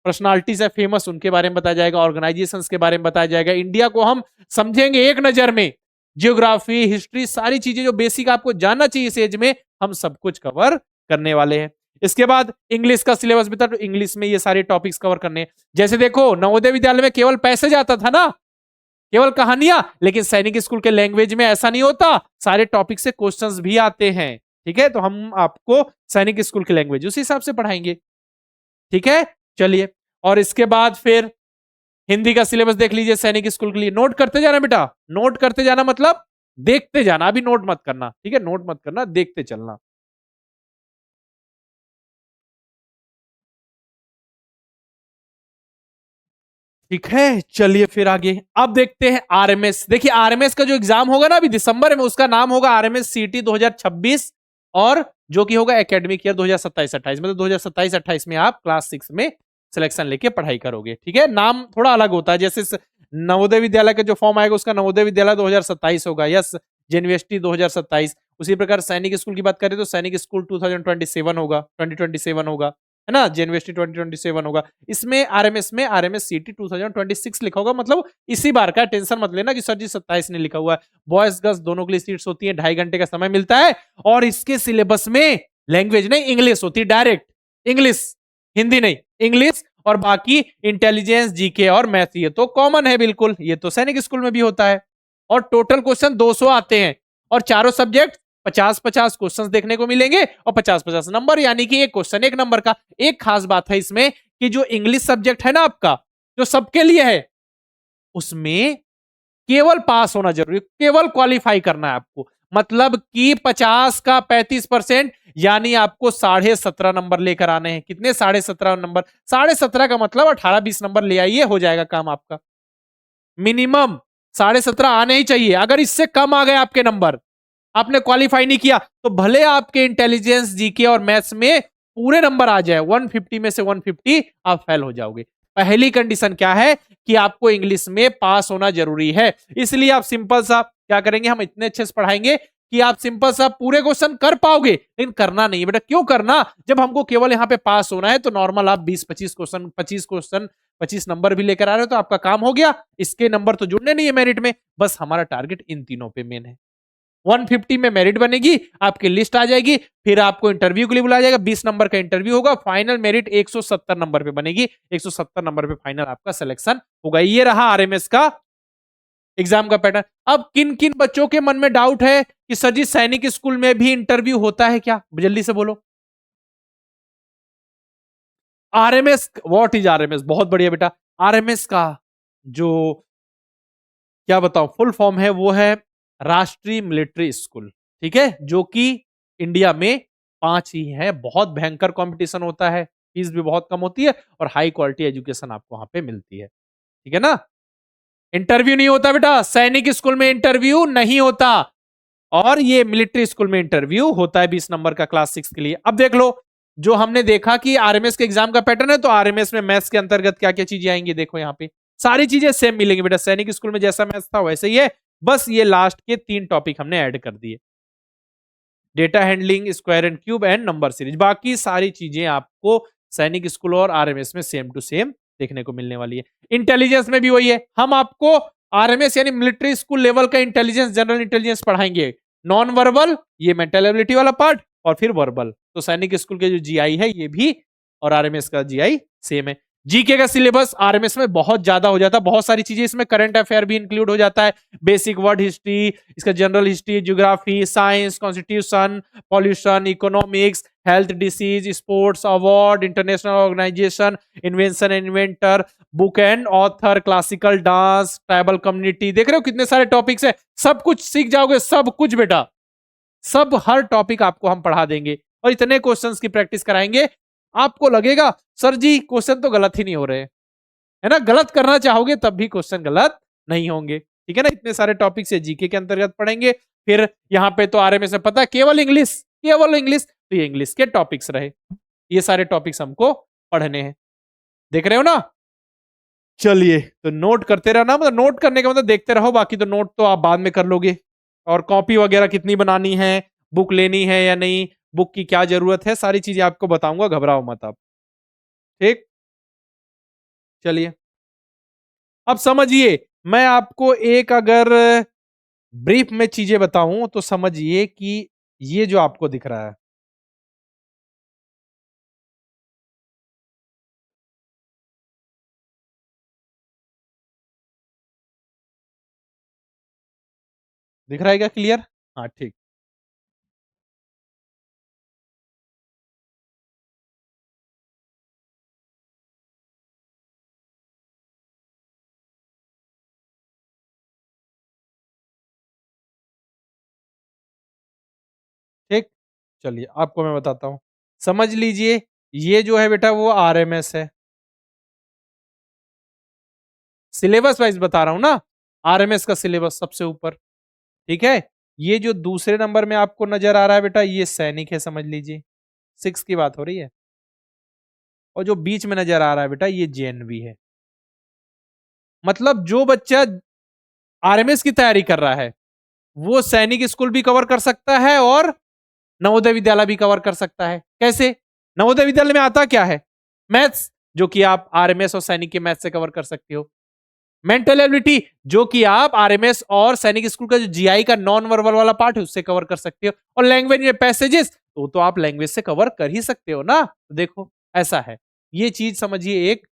पर्सनालिटीज है फेमस, उनके बारे में बताया जाएगा, ऑर्गेनाइजेशंस के बारे में बताया जाएगा, इंडिया को हम समझेंगे एक नजर में, जियोग्राफी, हिस्ट्री, सारी चीजें जो बेसिक आपको जानना चाहिए इस एज में, हम सब कुछ कवर करने वाले हैं। इसके बाद इंग्लिश का सिलेबस भी था, तो इंग्लिश में ये सारे टॉपिक्स कवर करने हैं। जैसे देखो, नवोदय विद्यालय में केवल पैसेज आता था ना, केवल कहानियां, लेकिन सैनिक स्कूल के लैंग्वेज में ऐसा नहीं होता, सारे टॉपिक से क्वेश्चंस भी आते हैं, ठीक है। तो हम आपको सैनिक स्कूल की लैंग्वेज उस हिसाब से पढ़ाएंगे, ठीक है। चलिए, और इसके बाद फिर हिंदी का सिलेबस देख लीजिए सैनिक स्कूल के लिए, नोट करते जाना बेटा, नोट करते जाना मतलब देखते जाना, अभी नोट मत करना, ठीक है, नोट मत करना, देखते चलना। ठीक है, चलिए फिर आगे अब देखते हैं आरएमएस। देखिए आरएमएस का जो एग्जाम होगा ना अभी दिसंबर में, उसका नाम होगा आरएमएस सीटी 2026, और जो कि होगा एकेडमिक ईयर 2027-28, मतलब 2027-28 में आप क्लास 6 में सिलेक्शन लेके पढ़ाई करोगे, ठीक है। नाम थोड़ा अलग होता है, जैसे नवोदय विद्यालय का जो फॉर्म आएगा उसका नवोदय विद्यालय 2027 होगा, यस, यूनिवर्सिटी 2027। उसी प्रकार सैनिक स्कूल की बात करें तो सैनिक स्कूल 2027 होगा, 2027 होगा, है ना, यूनिवर्सिटी 2027 होगा। इसमें आरएमएस में आरएमएस सीटी 2026 लिखा होगा, मतलब इसी बार का, टेंशन मत लेना कि सर जी 27 ने लिखा हुआ है। बॉयज गर्ल्स दोनों के लिए सीट्स होती है, 2.5 घंटे का समय मिलता है, और इसके सिलेबस में लैंग्वेज नहीं इंग्लिश होती, डायरेक्ट इंग्लिश, हिंदी नहीं, इंग्लिश, और बाकी इंटेलिजेंस, जीके और मैथ, ये तो कॉमन है बिल्कुल, ये तो सैनिक स्कूल में भी होता है। और टोटल क्वेश्चन 200 आते हैं, और चारों सब्जेक्ट 50-50 क्वेश्चंस देखने को मिलेंगे, और 50-50 नंबर, यानी कि एक क्वेश्चन 1 नंबर का। एक खास बात है इसमें कि जो इंग्लिश सब्जेक्ट है ना आपका, जो सबके लिए है, उसमें केवल पास होना जरूरी, केवल क्वालिफाई करना है आपको, मतलब कि 50 का 35%, यानी आपको 17.5 नंबर लेकर आने हैं। कितने? 17.5 नंबर। 17.5 का मतलब 18-20 नंबर ले आइए, हो जाएगा काम आपका। मिनिमम 17.5 आने ही चाहिए, अगर इससे कम आ गए आपके नंबर, आपने क्वालिफाई नहीं किया, तो भले आपके इंटेलिजेंस, जीके और मैथ्स में पूरे नंबर आ जाए, 150 में से 150, आप फेल हो जाओगे। पहली कंडीशन क्या है कि आपको इंग्लिश में पास होना जरूरी है। इसलिए आप सिंपल सा क्या करेंगे, हम इतने अच्छे से पढ़ाएंगे कि आप सिंपल सा पूरे क्वेश्चन कर पाओगे, लेकिन करना नहीं है बेटा। क्यों करना, जब हमको केवल यहाँ पे पास होना है, तो नॉर्मल आप 20-25 क्वेश्चन 25 नंबर भी लेकर आ रहे हो तो आपका काम हो गया। इसके नंबर तो जुड़ने नहीं है मेरिट में, बस हमारा टारगेट इन तीनों पे मेन है। 150 में मेरिट बनेगी, आपकी लिस्ट आ जाएगी, फिर आपको इंटरव्यू के लिए बुलाया जाएगा, 20 नंबर का इंटरव्यू होगा, फाइनल मेरिट 170 नंबर पे बनेगी, 170 नंबर पे फाइनल आपका सिलेक्शन होगा। ये रहा आरएमएस का एग्जाम का पैटर्न। अब किन किन बच्चों के मन में डाउट है कि सर जी सैनिक स्कूल में भी इंटरव्यू होता है क्या, जल्दी से बोलो। आरएमएस, व्हाट इज आरएमएस, बहुत बढ़िया बेटा। आरएमएस का जो क्या बताऊं, फुल फॉर्म है वो है राष्ट्रीय मिलिट्री स्कूल। ठीक है, जो कि इंडिया में 5 ही है। बहुत भयंकर कंपटीशन होता है, फीस भी बहुत कम होती है और हाई क्वालिटी एजुकेशन आपको वहां पे मिलती है। ठीक है ना। इंटरव्यू नहीं होता बेटा, सैनिक स्कूल में इंटरव्यू नहीं होता, और ये मिलिट्री स्कूल में इंटरव्यू होता है 20 नंबर का क्लास 6 के लिए। अब देख लो, जो हमने देखा कि आरएमएस के एग्जाम का पैटर्न है, तो आरएमएस में मैथ्स के अंतर्गत क्या क्या चीजें आएंगी, देखो यहाँ पे सारी चीजें सेम मिलेंगी बेटा। सैनिक स्कूल में जैसा मैथ्स था वैसे ही है, बस ये लास्ट के 3 टॉपिक हमने ऐड कर दिए, data handling, square and cube and number series. बाकी सारी चीजें आपको सैनिक स्कूल और आरएमएस में सेम टू सेम देखने को मिलने वाली है। इंटेलिजेंस में भी वही है, हम आपको आरएमएस यानी मिलिट्री स्कूल लेवल का इंटेलिजेंस, जनरल इंटेलिजेंस पढ़ाएंगे। नॉन वर्बल ये मेंटल एबिलिटी वाला पार्ट, और फिर वर्बल। तो सैनिक स्कूल के जो जीआई है ये भी और आरएमएस का जीआई सेम है। जीके का सिलेबस आरएमएस में बहुत ज्यादा हो जाता है, बहुत सारी चीजें इसमें करंट अफेयर भी इंक्लूड हो जाता है, बेसिक वर्ड हिस्ट्री, इसका general history, geography, science, constitution, pollution, economics, health, disease, sports, award, international organisation, invention and inventor, book and author, classical dance, tribal community. देख रहे हो कितने सारे टॉपिक्स है, सब कुछ सीख जाओगे, सब कुछ बेटा, सब हर टॉपिक आपको हम पढ़ा देंगे और इतने क्वेश्चंस की प्रैक्टिस कराएंगे, आपको लगेगा सर जी क्वेश्चन तो गलत ही नहीं हो रहे, है ना। गलत करना चाहोगे तब भी क्वेश्चन गलत नहीं होंगे। ठीक है ना, इतने सारे टॉपिक से जीके के अंतर्गत पढ़ेंगे। फिर यहाँ पे तो आरएमएस में पता है केवल इंग्लिश, केवल इंग्लिश, तो ये इंग्लिश के टॉपिक्स रहे, ये सारे टॉपिक्स हमको पढ़ने हैं। देख रहे हो ना। चलिए, तो नोट करते रहना, मतलब नोट करने का मतलब देखते रहो, बाकी तो नोट तो आप बाद में कर लोगे। और कॉपी वगैरह कितनी बनानी है, बुक लेनी है या नहीं, बुक की क्या जरूरत है, सारी चीजें आपको बताऊंगा, घबराओ मत आप। ठीक, चलिए अब समझिए, मैं आपको एक अगर ब्रीफ में चीजें बताऊं तो समझिए कि ये जो आपको दिख रहा है, दिख रहा है क्या क्लियर? हाँ ठीक। ठीक, चलिए आपको मैं बताता हूं, समझ लीजिए, ये जो है बेटा वो आरएमएस है, सिलेबस वाइज बता रहा हूं ना, आरएमएस का सिलेबस सबसे ऊपर। ठीक है, ये जो दूसरे नंबर में आपको नजर आ रहा है बेटा, ये सैनिक है, समझ लीजिए, 6 की बात हो रही है। और जो बीच में नजर आ रहा है बेटा, ये जेएनवी है। मतलब जो बच्चा आरएमएस की तैयारी कर रहा है, वो सैनिक स्कूल भी कवर कर सकता है और नवोदय विद्यालय भी कवर कर सकता है। कैसे? नवोदय विद्यालय में आता क्या है? मैथ्स, जो कि आप आरएमएस और सैनिक के मैथ्स से कवर कर सकते हो। मेंटल एबिलिटी, जो कि आप आरएमएस और सैनिक स्कूल का जो जीआई का नॉन वर्बल वाला पार्ट है उससे कवर कर सकते हो। और लैंग्वेज में पैसेजेस, तो आप लैंग्वेज से कवर कर ही सकते हो ना। तो देखो ऐसा है, ये चीज समझिए। एक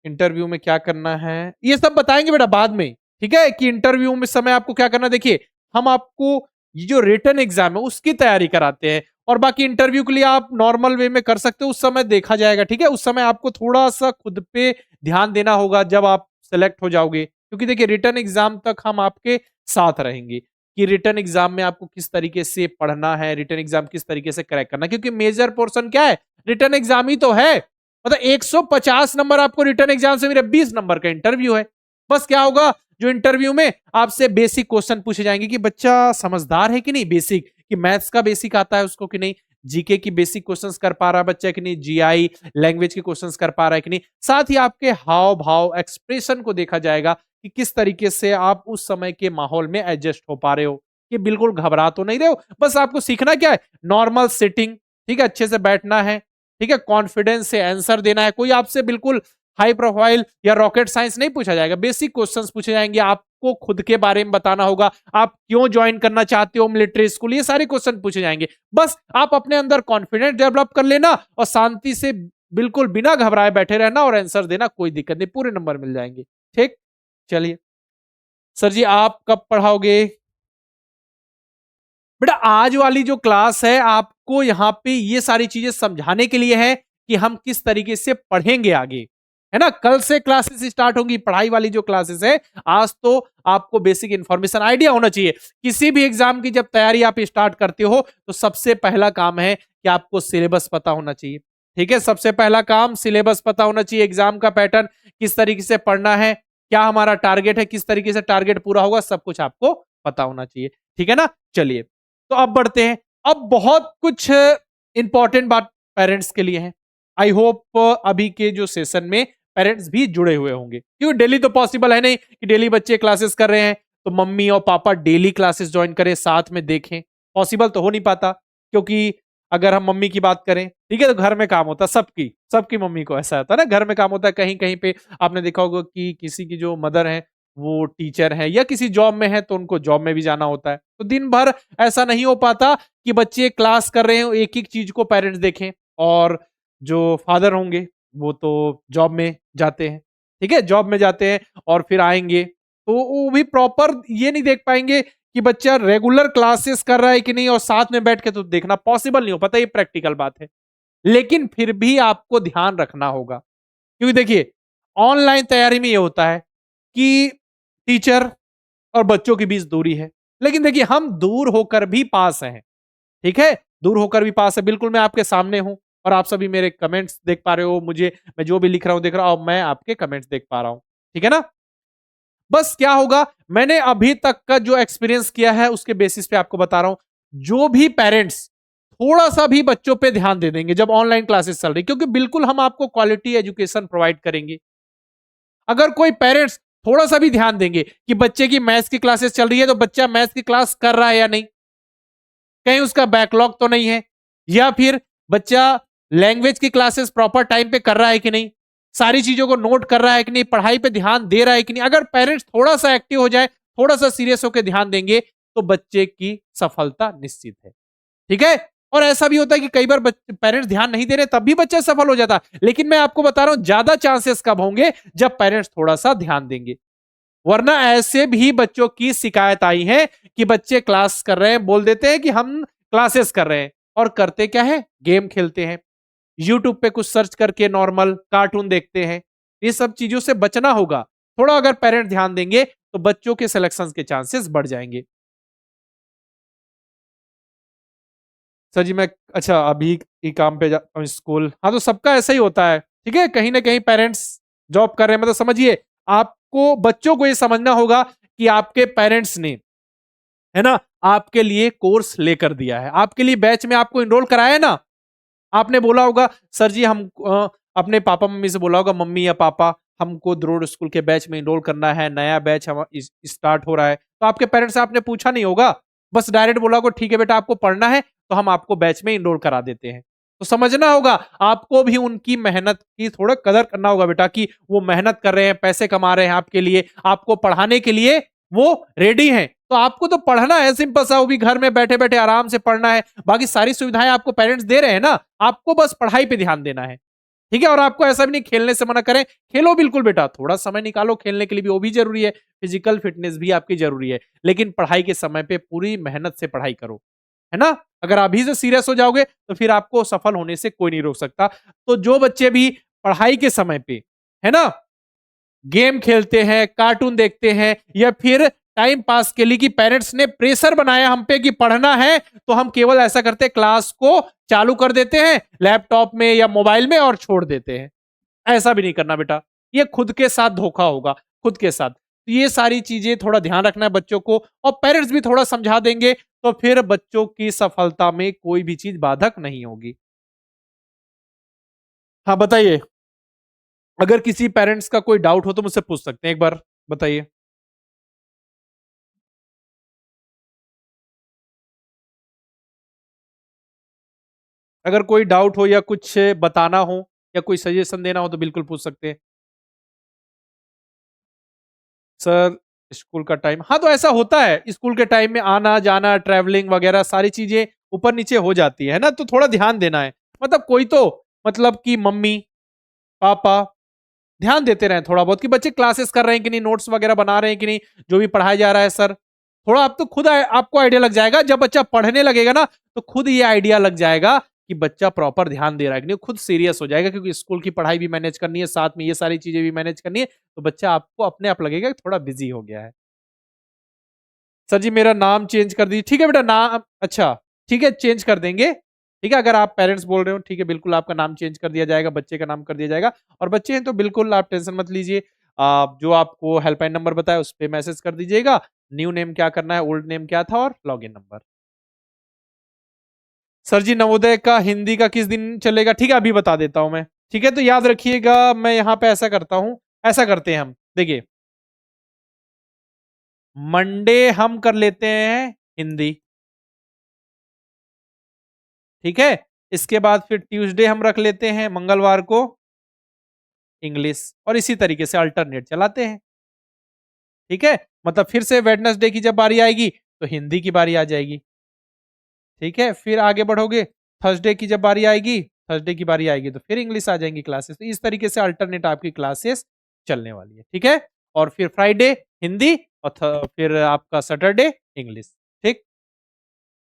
इंटरव्यू में क्या करना है ये सब बताएंगे बेटा बाद में, ठीक है, कि इंटरव्यू में समय आपको क्या करना है। देखिए, हम आपको ये जो रिटन एग्जाम है उसकी तैयारी कराते हैं, और बाकी इंटरव्यू के लिए आप नॉर्मल वे में कर सकते हो, उस समय देखा जाएगा। ठीक है, उस समय आपको थोड़ा सा खुद पे ध्यान देना होगा जब आप सेलेक्ट हो जाओगे, क्योंकि देखिए रिटन एग्जाम तक हम आपके साथ रहेंगे कि रिटन एग्जाम में आपको किस तरीके से पढ़ना है, रिटन एग्जाम किस तरीके से क्रैक करना है, क्योंकि मेजर पोर्शन क्या है, रिटन एग्जाम ही तो है। मतलब 150 नंबर आपको रिटर्न एग्जाम से, मेरे 20 नंबर का इंटरव्यू है। बस क्या होगा, जो इंटरव्यू में आपसे बेसिक क्वेश्चन पूछे जाएंगे कि बच्चा समझदार है कि नहीं, बेसिक कि मैथ्स का बेसिक आता है उसको कि नहीं, जीके की बेसिक क्वेश्चंस कर पा रहा है बच्चा कि नहीं, जीआई लैंग्वेज के क्वेश्चंस कर पा रहा है कि नहीं। साथ ही आपके हाव भाव एक्सप्रेशन को देखा जाएगा कि किस तरीके से आप उस समय के माहौल में एडजस्ट हो पा रहे हो, कि बिल्कुल घबरा तो नहीं रहे हो। बस आपको सीखना क्या है, नॉर्मल सिटिंग, ठीक है, अच्छे से बैठना है, ठीक है, कॉन्फिडेंस से आंसर देना है। कोई आपसे बिल्कुल हाई प्रोफाइल या रॉकेट साइंस नहीं पूछा जाएगा, बेसिक क्वेश्चंस पूछे जाएंगे। आपको खुद के बारे में बताना होगा, आप क्यों ज्वाइन करना चाहते हो मिलिट्री स्कूल, ये सारे क्वेश्चन पूछे जाएंगे। बस आप अपने अंदर कॉन्फिडेंस डेवलप कर लेना और शांति से बिल्कुल बिना घबराए बैठे रहना और आंसर देना, कोई दिक्कत नहीं, पूरे नंबर मिल जाएंगे। ठीक, चलिए सर जी आप कब पढ़ाओगे? बेटा आज वाली जो क्लास है आपको यहाँ पे ये सारी चीजें समझाने के लिए है कि हम किस तरीके से पढ़ेंगे आगे, है ना। कल से क्लासेस स्टार्ट होंगी, पढ़ाई वाली जो क्लासेस है। आज तो आपको बेसिक इंफॉर्मेशन आइडिया होना चाहिए। किसी भी एग्जाम की जब तैयारी आप स्टार्ट करते हो तो सबसे पहला काम है कि आपको सिलेबस पता होना चाहिए। ठीक है, सबसे पहला काम सिलेबस पता होना चाहिए। एग्जाम का पैटर्न किस तरीके से पढ़ना है, क्या हमारा टारगेट है, किस तरीके से टारगेट पूरा होगा, सब कुछ आपको पता होना चाहिए। ठीक है ना। चलिए तो अब बढ़ते हैं। अब बहुत कुछ इंपॉर्टेंट बात पेरेंट्स के लिए है। आई होप अभी के जो सेशन में पेरेंट्स भी जुड़े हुए होंगे, क्योंकि डेली तो पॉसिबल है नहीं कि डेली बच्चे क्लासेस कर रहे हैं तो मम्मी और पापा डेली क्लासेस ज्वाइन करें, साथ में देखें। पॉसिबल तो हो नहीं पाता, क्योंकि अगर हम मम्मी की बात करें, ठीक है, तो घर में काम होता है सबकी, सबकी मम्मी को ऐसा होता है ना, घर में काम होता है। कहीं कहीं पे आपने देखा होगा कि किसी की जो मदर है वो टीचर है या किसी जॉब में है तो उनको जॉब में भी जाना होता है, तो दिन भर ऐसा नहीं हो पाता कि बच्चे क्लास कर रहे हो एक एक चीज को पेरेंट्स देखें। और जो फादर होंगे वो तो जॉब में जाते हैं, ठीक है, जॉब में जाते हैं और फिर आएंगे तो वो भी प्रॉपर ये नहीं देख पाएंगे कि बच्चा रेगुलर क्लासेस कर रहा है कि नहीं, और साथ में बैठ के तो देखना पॉसिबल नहीं हो पाता, ये प्रैक्टिकल बात है। लेकिन फिर भी आपको ध्यान रखना होगा, क्योंकि देखिए ऑनलाइन तैयारी में ये होता है कि टीचर और बच्चों के बीच दूरी है, लेकिन देखिए हम दूर होकर भी पास हैं। ठीक है, दूर होकर भी पास है, बिल्कुल मैं आपके सामने हूं और आप सभी मेरे कमेंट्स देख पा रहे हो, मुझे मैं जो भी लिख रहा हूं देख रहा हूं, मैं आपके कमेंट्स देख पा रहा हूं। ठीक है ना। बस क्या होगा, मैंने अभी तक का जो एक्सपीरियंस किया है उसके बेसिस पे आपको बता रहा हूं। जो भी पेरेंट्स थोड़ा सा भी बच्चों पे ध्यान दे देंगे जब ऑनलाइन क्लासेस चल रही, क्योंकि बिल्कुल हम आपको क्वालिटी एजुकेशन प्रोवाइड करेंगे। अगर कोई पेरेंट्स थोड़ा सा भी ध्यान देंगे कि बच्चे की मैथ्स की क्लासेस चल रही है तो बच्चा मैथ्स की क्लास कर रहा है या नहीं, कहीं उसका बैकलॉग तो नहीं है, या फिर बच्चा लैंग्वेज की क्लासेस प्रॉपर टाइम पे कर रहा है कि नहीं, सारी चीजों को नोट कर रहा है कि नहीं, पढ़ाई पे ध्यान दे रहा है कि नहीं। अगर पेरेंट्स थोड़ा सा एक्टिव हो जाए, थोड़ा सा सीरियस होकर ध्यान देंगे तो बच्चे की सफलता निश्चित है। ठीक है। और ऐसा भी होता है कि कई बार पेरेंट्स ध्यान नहीं दे रहे तब भी बच्चा सफल हो जाता है, लेकिन मैं आपको बता रहा हूं ज्यादा चांसेस कब होंगे, जब पेरेंट्स थोड़ा सा ध्यान देंगे। वरना ऐसे भी बच्चों की शिकायत आई है कि बच्चे क्लास कर रहे हैं, बोल देते हैं कि हम क्लासेस कर रहे हैं, और करते क्या है, गेम खेलते हैं, यूट्यूब पे कुछ सर्च करके नॉर्मल कार्टून देखते हैं। ये सब चीजों से बचना होगा। थोड़ा अगर पेरेंट ध्यान देंगे तो बच्चों के सिलेक्शन के चांसेस बढ़ जाएंगे। सर जी मैं, अच्छा अभी ही काम पे जाता हूँ स्कूल। हाँ तो सबका ऐसा ही होता है, ठीक है, कहीं ना कहीं पेरेंट्स जॉब कर रहे हैं, मतलब समझिए आपको बच्चों को ये समझना होगा कि आपके पेरेंट्स ने, है ना, आपके लिए कोर्स लेकर दिया है, आपके लिए बैच में आपको इनरोल कराया है ना। आपने बोला होगा सर जी हम अपने पापा मम्मी से बोला होगा, मम्मी या पापा हमको द्रोड़ स्कूल के बैच में इनरोल करना है, नया बैच हम स्टार्ट हो रहा है, तो आपके पेरेंट्स से आपने पूछा नहीं होगा, बस डायरेक्ट बोला होगा ठीक है बेटा आपको पढ़ना है तो हम आपको बैच में इनरोल करा देते हैं। तो समझना होगा आपको भी उनकी मेहनत की थोड़ा कदर करना होगा बेटा, कि वो मेहनत कर रहे हैं, पैसे कमा रहे हैं आपके लिए, आपको पढ़ाने के लिए वो रेडी हैं। तो आपको तो पढ़ना है, सिंपल सा, वो भी घर में बैठे बैठे आराम से पढ़ना है। बाकी सारी सुविधाएं आपको पेरेंट्स दे रहे हैं ना, आपको बस पढ़ाई पे ध्यान देना है। ठीक है। और आपको ऐसा भी नहीं खेलने से मना करें, खेलो बिल्कुल बेटा, थोड़ा समय निकालो खेलने के लिए भी, वो भी जरूरी है, फिजिकल फिटनेस भी आपकी जरूरी है, लेकिन पढ़ाई के समय पे पूरी मेहनत से पढ़ाई करो, है ना। अगर अभी से सीरियस हो जाओगे तो फिर आपको सफल होने से कोई नहीं रोक सकता। तो जो बच्चे भी पढ़ाई के समय पे, है ना, गेम खेलते हैं, कार्टून देखते हैं, या फिर टाइम पास के लिए कि पेरेंट्स ने प्रेशर बनाया हम पे कि पढ़ना है, तो हम केवल ऐसा करते हैं क्लास को चालू कर देते हैं लैपटॉप में या मोबाइल में और छोड़ देते हैं। ऐसा भी नहीं करना बेटा, ये खुद के साथ धोखा होगा, खुद के साथ। तो ये सारी चीजें थोड़ा ध्यान रखना है बच्चों को, और पेरेंट्स भी थोड़ा समझा देंगे तो फिर बच्चों की सफलता में कोई भी चीज बाधक नहीं होगी। हाँ बताइए, अगर किसी पेरेंट्स का कोई डाउट हो तो मुझसे पूछ सकते हैं, एक बार बताइए। अगर कोई डाउट हो या कुछ बताना हो या कोई सजेशन देना हो तो बिल्कुल पूछ सकते हैं। सर स्कूल का टाइम, हाँ तो ऐसा होता है, स्कूल के टाइम में आना जाना ट्रैवलिंग वगैरह सारी चीजें ऊपर नीचे हो जाती है ना, तो थोड़ा ध्यान देना है। मतलब कोई तो, मतलब कि मम्मी पापा ध्यान देते रहे थोड़ा बहुत कि बच्चे क्लासेस कर रहे हैं कि नहीं, नोट्स वगैरह बना रहे हैं कि नहीं, जो भी पढ़ाया जा रहा है सर। थोड़ा आप तो खुद आपको आइडिया लग जाएगा, जब बच्चा पढ़ने लगेगा ना तो खुद ये आइडिया लग जाएगा कि बच्चा प्रॉपर ध्यान दे रहा है कि नहीं, खुद सीरियस हो जाएगा, क्योंकि स्कूल की पढ़ाई भी मैनेज करनी है, साथ में ये सारी चीजें भी मैनेज करनी है, तो बच्चा आपको अपने आप लगेगा कि थोड़ा बिजी हो गया है। सर जी मेरा नाम चेंज कर दीजिए। ठीक है बेटा, नाम अच्छा ठीक है, चेंज कर देंगे। ठीक है, अगर आप पेरेंट्स बोल रहे हो ठीक है, बिल्कुल आपका नाम चेंज कर दिया जाएगा, बच्चे का नाम कर दिया जाएगा। और बच्चे हैं तो बिल्कुल आप टेंशन मत लीजिए, आप जो आपको हेल्पलाइन नंबर बताया उस पर मैसेज कर दीजिएगा, न्यू नेम क्या करना है, ओल्ड नेम क्या था, और लॉगिन नंबर। सर जी नवोदय का हिंदी का किस दिन चलेगा? ठीक है, अभी बता देता हूं मैं। ठीक है, तो याद रखिएगा, मैं यहाँ पे ऐसा करता हूं, ऐसा करते हैं हम, देखिए मंडे हम कर लेते हैं हिंदी, ठीक है, इसके बाद फिर ट्यूसडे हम रख लेते हैं, मंगलवार को इंग्लिश, और इसी तरीके से अल्टरनेट चलाते हैं। ठीक है, मतलब फिर से वेडनेसडे की जब बारी आएगी तो हिंदी की बारी आ जाएगी। ठीक है, फिर आगे बढ़ोगे, थर्सडे की जब बारी आएगी, थर्सडे की बारी आएगी तो फिर इंग्लिश आ जाएंगी क्लासेस। तो इस तरीके से अल्टरनेट आपकी क्लासेस चलने वाली है। ठीक है, और फिर फ्राइडे हिंदी, और फिर आपका सैटरडे इंग्लिश। ठीक,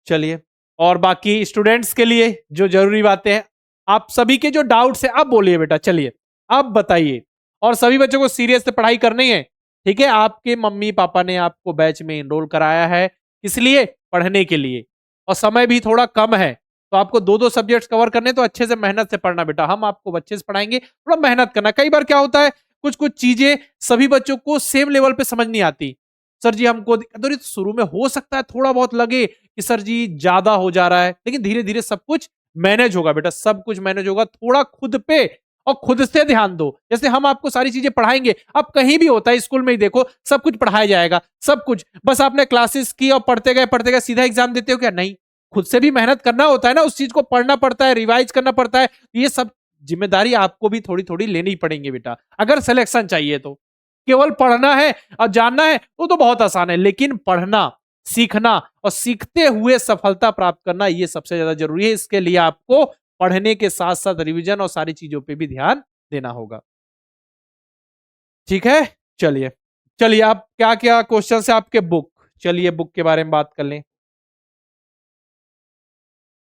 चलिए, और बाकी स्टूडेंट्स के लिए जो जरूरी बातें हैं, आप सभी के जो डाउट्स है अब बोलिए बेटा, चलिए अब बताइए। और सभी बच्चों को सीरियस से पढ़ाई करनी है। ठीक है, आपके मम्मी पापा ने आपको बैच में इनरोल कराया है, इसलिए पढ़ने के लिए, और समय भी थोड़ा कम है, तो आपको दो दो सब्जेक्ट्स कवर करने, तो अच्छे से मेहनत से पढ़ना बेटा, हम आपको अच्छे से पढ़ाएंगे, थोड़ा मेहनत करना। कई बार क्या होता है, कुछ कुछ चीजें सभी बच्चों को सेम लेवल पे समझ नहीं आती। सर जी हमको दिक्कत हो रही, तो शुरू में हो सकता है थोड़ा बहुत लगे कि सर जी ज्यादा हो जा रहा है, लेकिन धीरे धीरे सब कुछ मैनेज होगा बेटा, सब कुछ मैनेज होगा। थोड़ा खुद पे और खुद से ध्यान दो, जैसे हम आपको सारी चीजें पढ़ाएंगे, अब कहीं भी होता है स्कूल में ही देखो, सब कुछ पढ़ाया जाएगा, सब कुछ, बस आपने क्लासेस की और पढ़ते गए सीधा एग्जाम देते हो क्या? नहीं, खुद से भी मेहनत करना होता है ना, उस चीज को पढ़ना पड़ता है, रिवाइज करना पड़ता है, ये सब जिम्मेदारी आपको भी थोड़ी थोड़ी लेनी पड़ेंगी बेटा, अगर सिलेक्शन चाहिए तो। केवल पढ़ना है और जानना है वो तो बहुत आसान है, लेकिन पढ़ना, सीखना और सीखते हुए सफलता प्राप्त करना, ये सबसे ज्यादा जरूरी है। इसके लिए आपको पढ़ने के साथ साथ रिवीजन और सारी चीजों पे भी ध्यान देना होगा। ठीक है, चलिए चलिए, आप क्या क्या क्वेश्चन है आपके बुक, चलिए बुक के बारे में बात कर लें।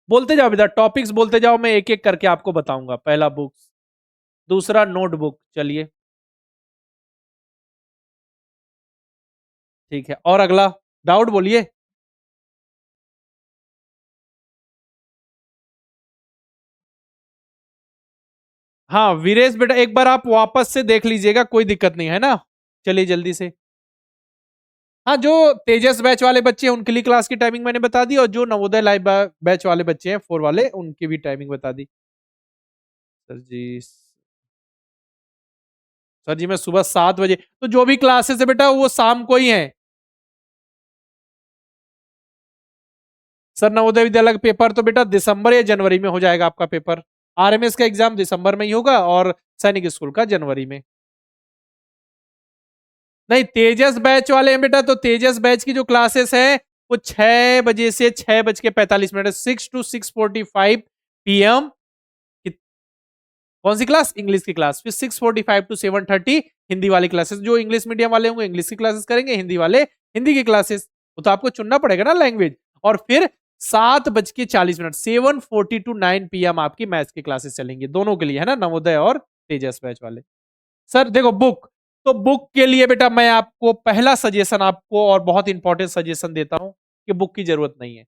बोलते जाओ बेटा, टॉपिक्स बोलते जाओ, मैं एक एक करके आपको बताऊंगा। पहला बुक्स, दूसरा नोटबुक, चलिए ठीक है, और अगला डाउट बोलिए। हाँ वीरेश बेटा, एक बार आप वापस से देख लीजिएगा, कोई दिक्कत नहीं है ना। चलिए जल्दी से। हाँ, जो तेजस बैच वाले बच्चे हैं उनके लिए क्लास की टाइमिंग मैंने बता दी, और जो नवोदय लाइव बैच वाले बच्चे हैं 4 वाले, उनकी भी टाइमिंग बता दी। सर जी, सर जी मैं सुबह 7 बजे, तो जो भी क्लासेस है बेटा वो शाम को ही है। सर नवोदय विद्यालय का पेपर तो बेटा दिसंबर या जनवरी में हो जाएगा आपका पेपर। आरएमएस का एग्जाम दिसंबर में ही होगा, और सैनिक स्कूल का जनवरी में। नहीं, तेजस बैच वाले हैं बेटा, तो तेजस बैच की जो क्लासेस है वो 6 बजे से 6:45, 6 to 6:45 PM। कौन सी क्लास? इंग्लिश की क्लास। फिर 6:45 to 7:30 हिंदी वाली क्लासेस, जो इंग्लिश मीडियम वाले होंगे इंग्लिश की क्लासेस करेंगे, हिंदी वाले हिंदी की क्लासेस। वो तो आपको चुनना पड़ेगा ना लैंग्वेज। और फिर 7:40, 7:40 to 9 PM आपकी मैथ्स की क्लासेस चलेंगी, दोनों के लिए है ना, नवोदय और तेजस बैच वाले। सर देखो बुक, तो बुक के लिए बेटा मैं आपको पहला सजेशन, आपको और बहुत इंपॉर्टेंट सजेशन देता हूं कि बुक की जरूरत नहीं है।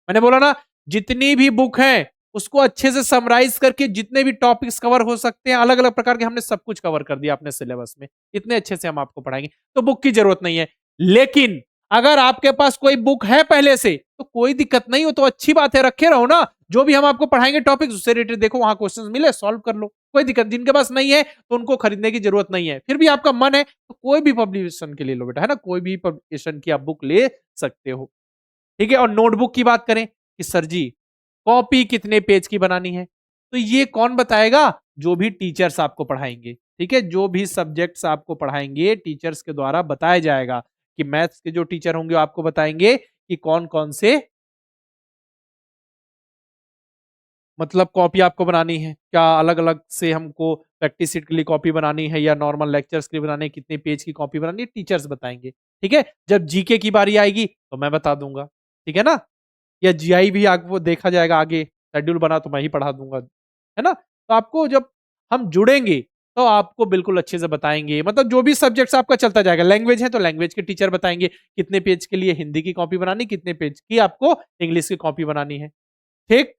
मैंने बोला ना, जितनी भी बुक है उसको अच्छे से समराइज करके, जितने भी टॉपिक्स कवर हो सकते हैं अलग अलग प्रकार के, हमने सब कुछ कवर कर दिया अपने सिलेबस में, इतने अच्छे से हम आपको पढ़ाएंगे, तो बुक की जरूरत नहीं है। लेकिन अगर आपके पास कोई बुक है पहले से तो कोई दिक्कत नहीं हो, तो अच्छी बात है, रखे रहो ना, जो भी हम आपको पढ़ाएंगे टॉपिक्स उससे रिलेटेड देखो, वहां क्वेश्चन मिले सॉल्व कर लो, कोई दिक्कत। जिनके पास नहीं है तो उनको खरीदने की जरूरत नहीं है, फिर भी आपका मन है तो कोई भी पब्लिकेशन के ले लो बेटा, है ना, कोई भी पब्लिकेशन की आप बुक ले सकते हो। ठीक है, और नोटबुक की बात करें कि सर जी कॉपी कितने पेज की बनानी है, तो ये कौन बताएगा? जो भी टीचर्स आपको पढ़ाएंगे। ठीक है, जो भी सब्जेक्ट्स आपको पढ़ाएंगे टीचर्स के द्वारा बताया जाएगा, कि मैथ्स के जो टीचर होंगे वो आपको बताएंगे कि कौन कौन से, मतलब कॉपी आपको बनानी है, क्या अलग अलग से हमको प्रैक्टिस सीट के लिए कॉपी बनानी है या नॉर्मल लेक्चर्स के लिए बनानी है, कितने पेज की कॉपी बनानी है, टीचर्स बताएंगे। ठीक है, जब जीके की बारी आएगी तो मैं बता दूंगा। ठीक है ना, या जीआई भी आपको देखा जाएगा आगे। शेड्यूल बना तो मैं ही पढ़ा दूंगा, है ना? तो आपको जब हम जुड़ेंगे तो आपको बिल्कुल अच्छे से बताएंगे, मतलब जो भी सब्जेक्ट्स आपका चलता जाएगा। लैंग्वेज है तो लैंग्वेज के टीचर बताएंगे कितने पेज के लिए हिंदी की कॉपी बनानी, कितने पेज की आपको इंग्लिश की कॉपी बनानी है। ठीक,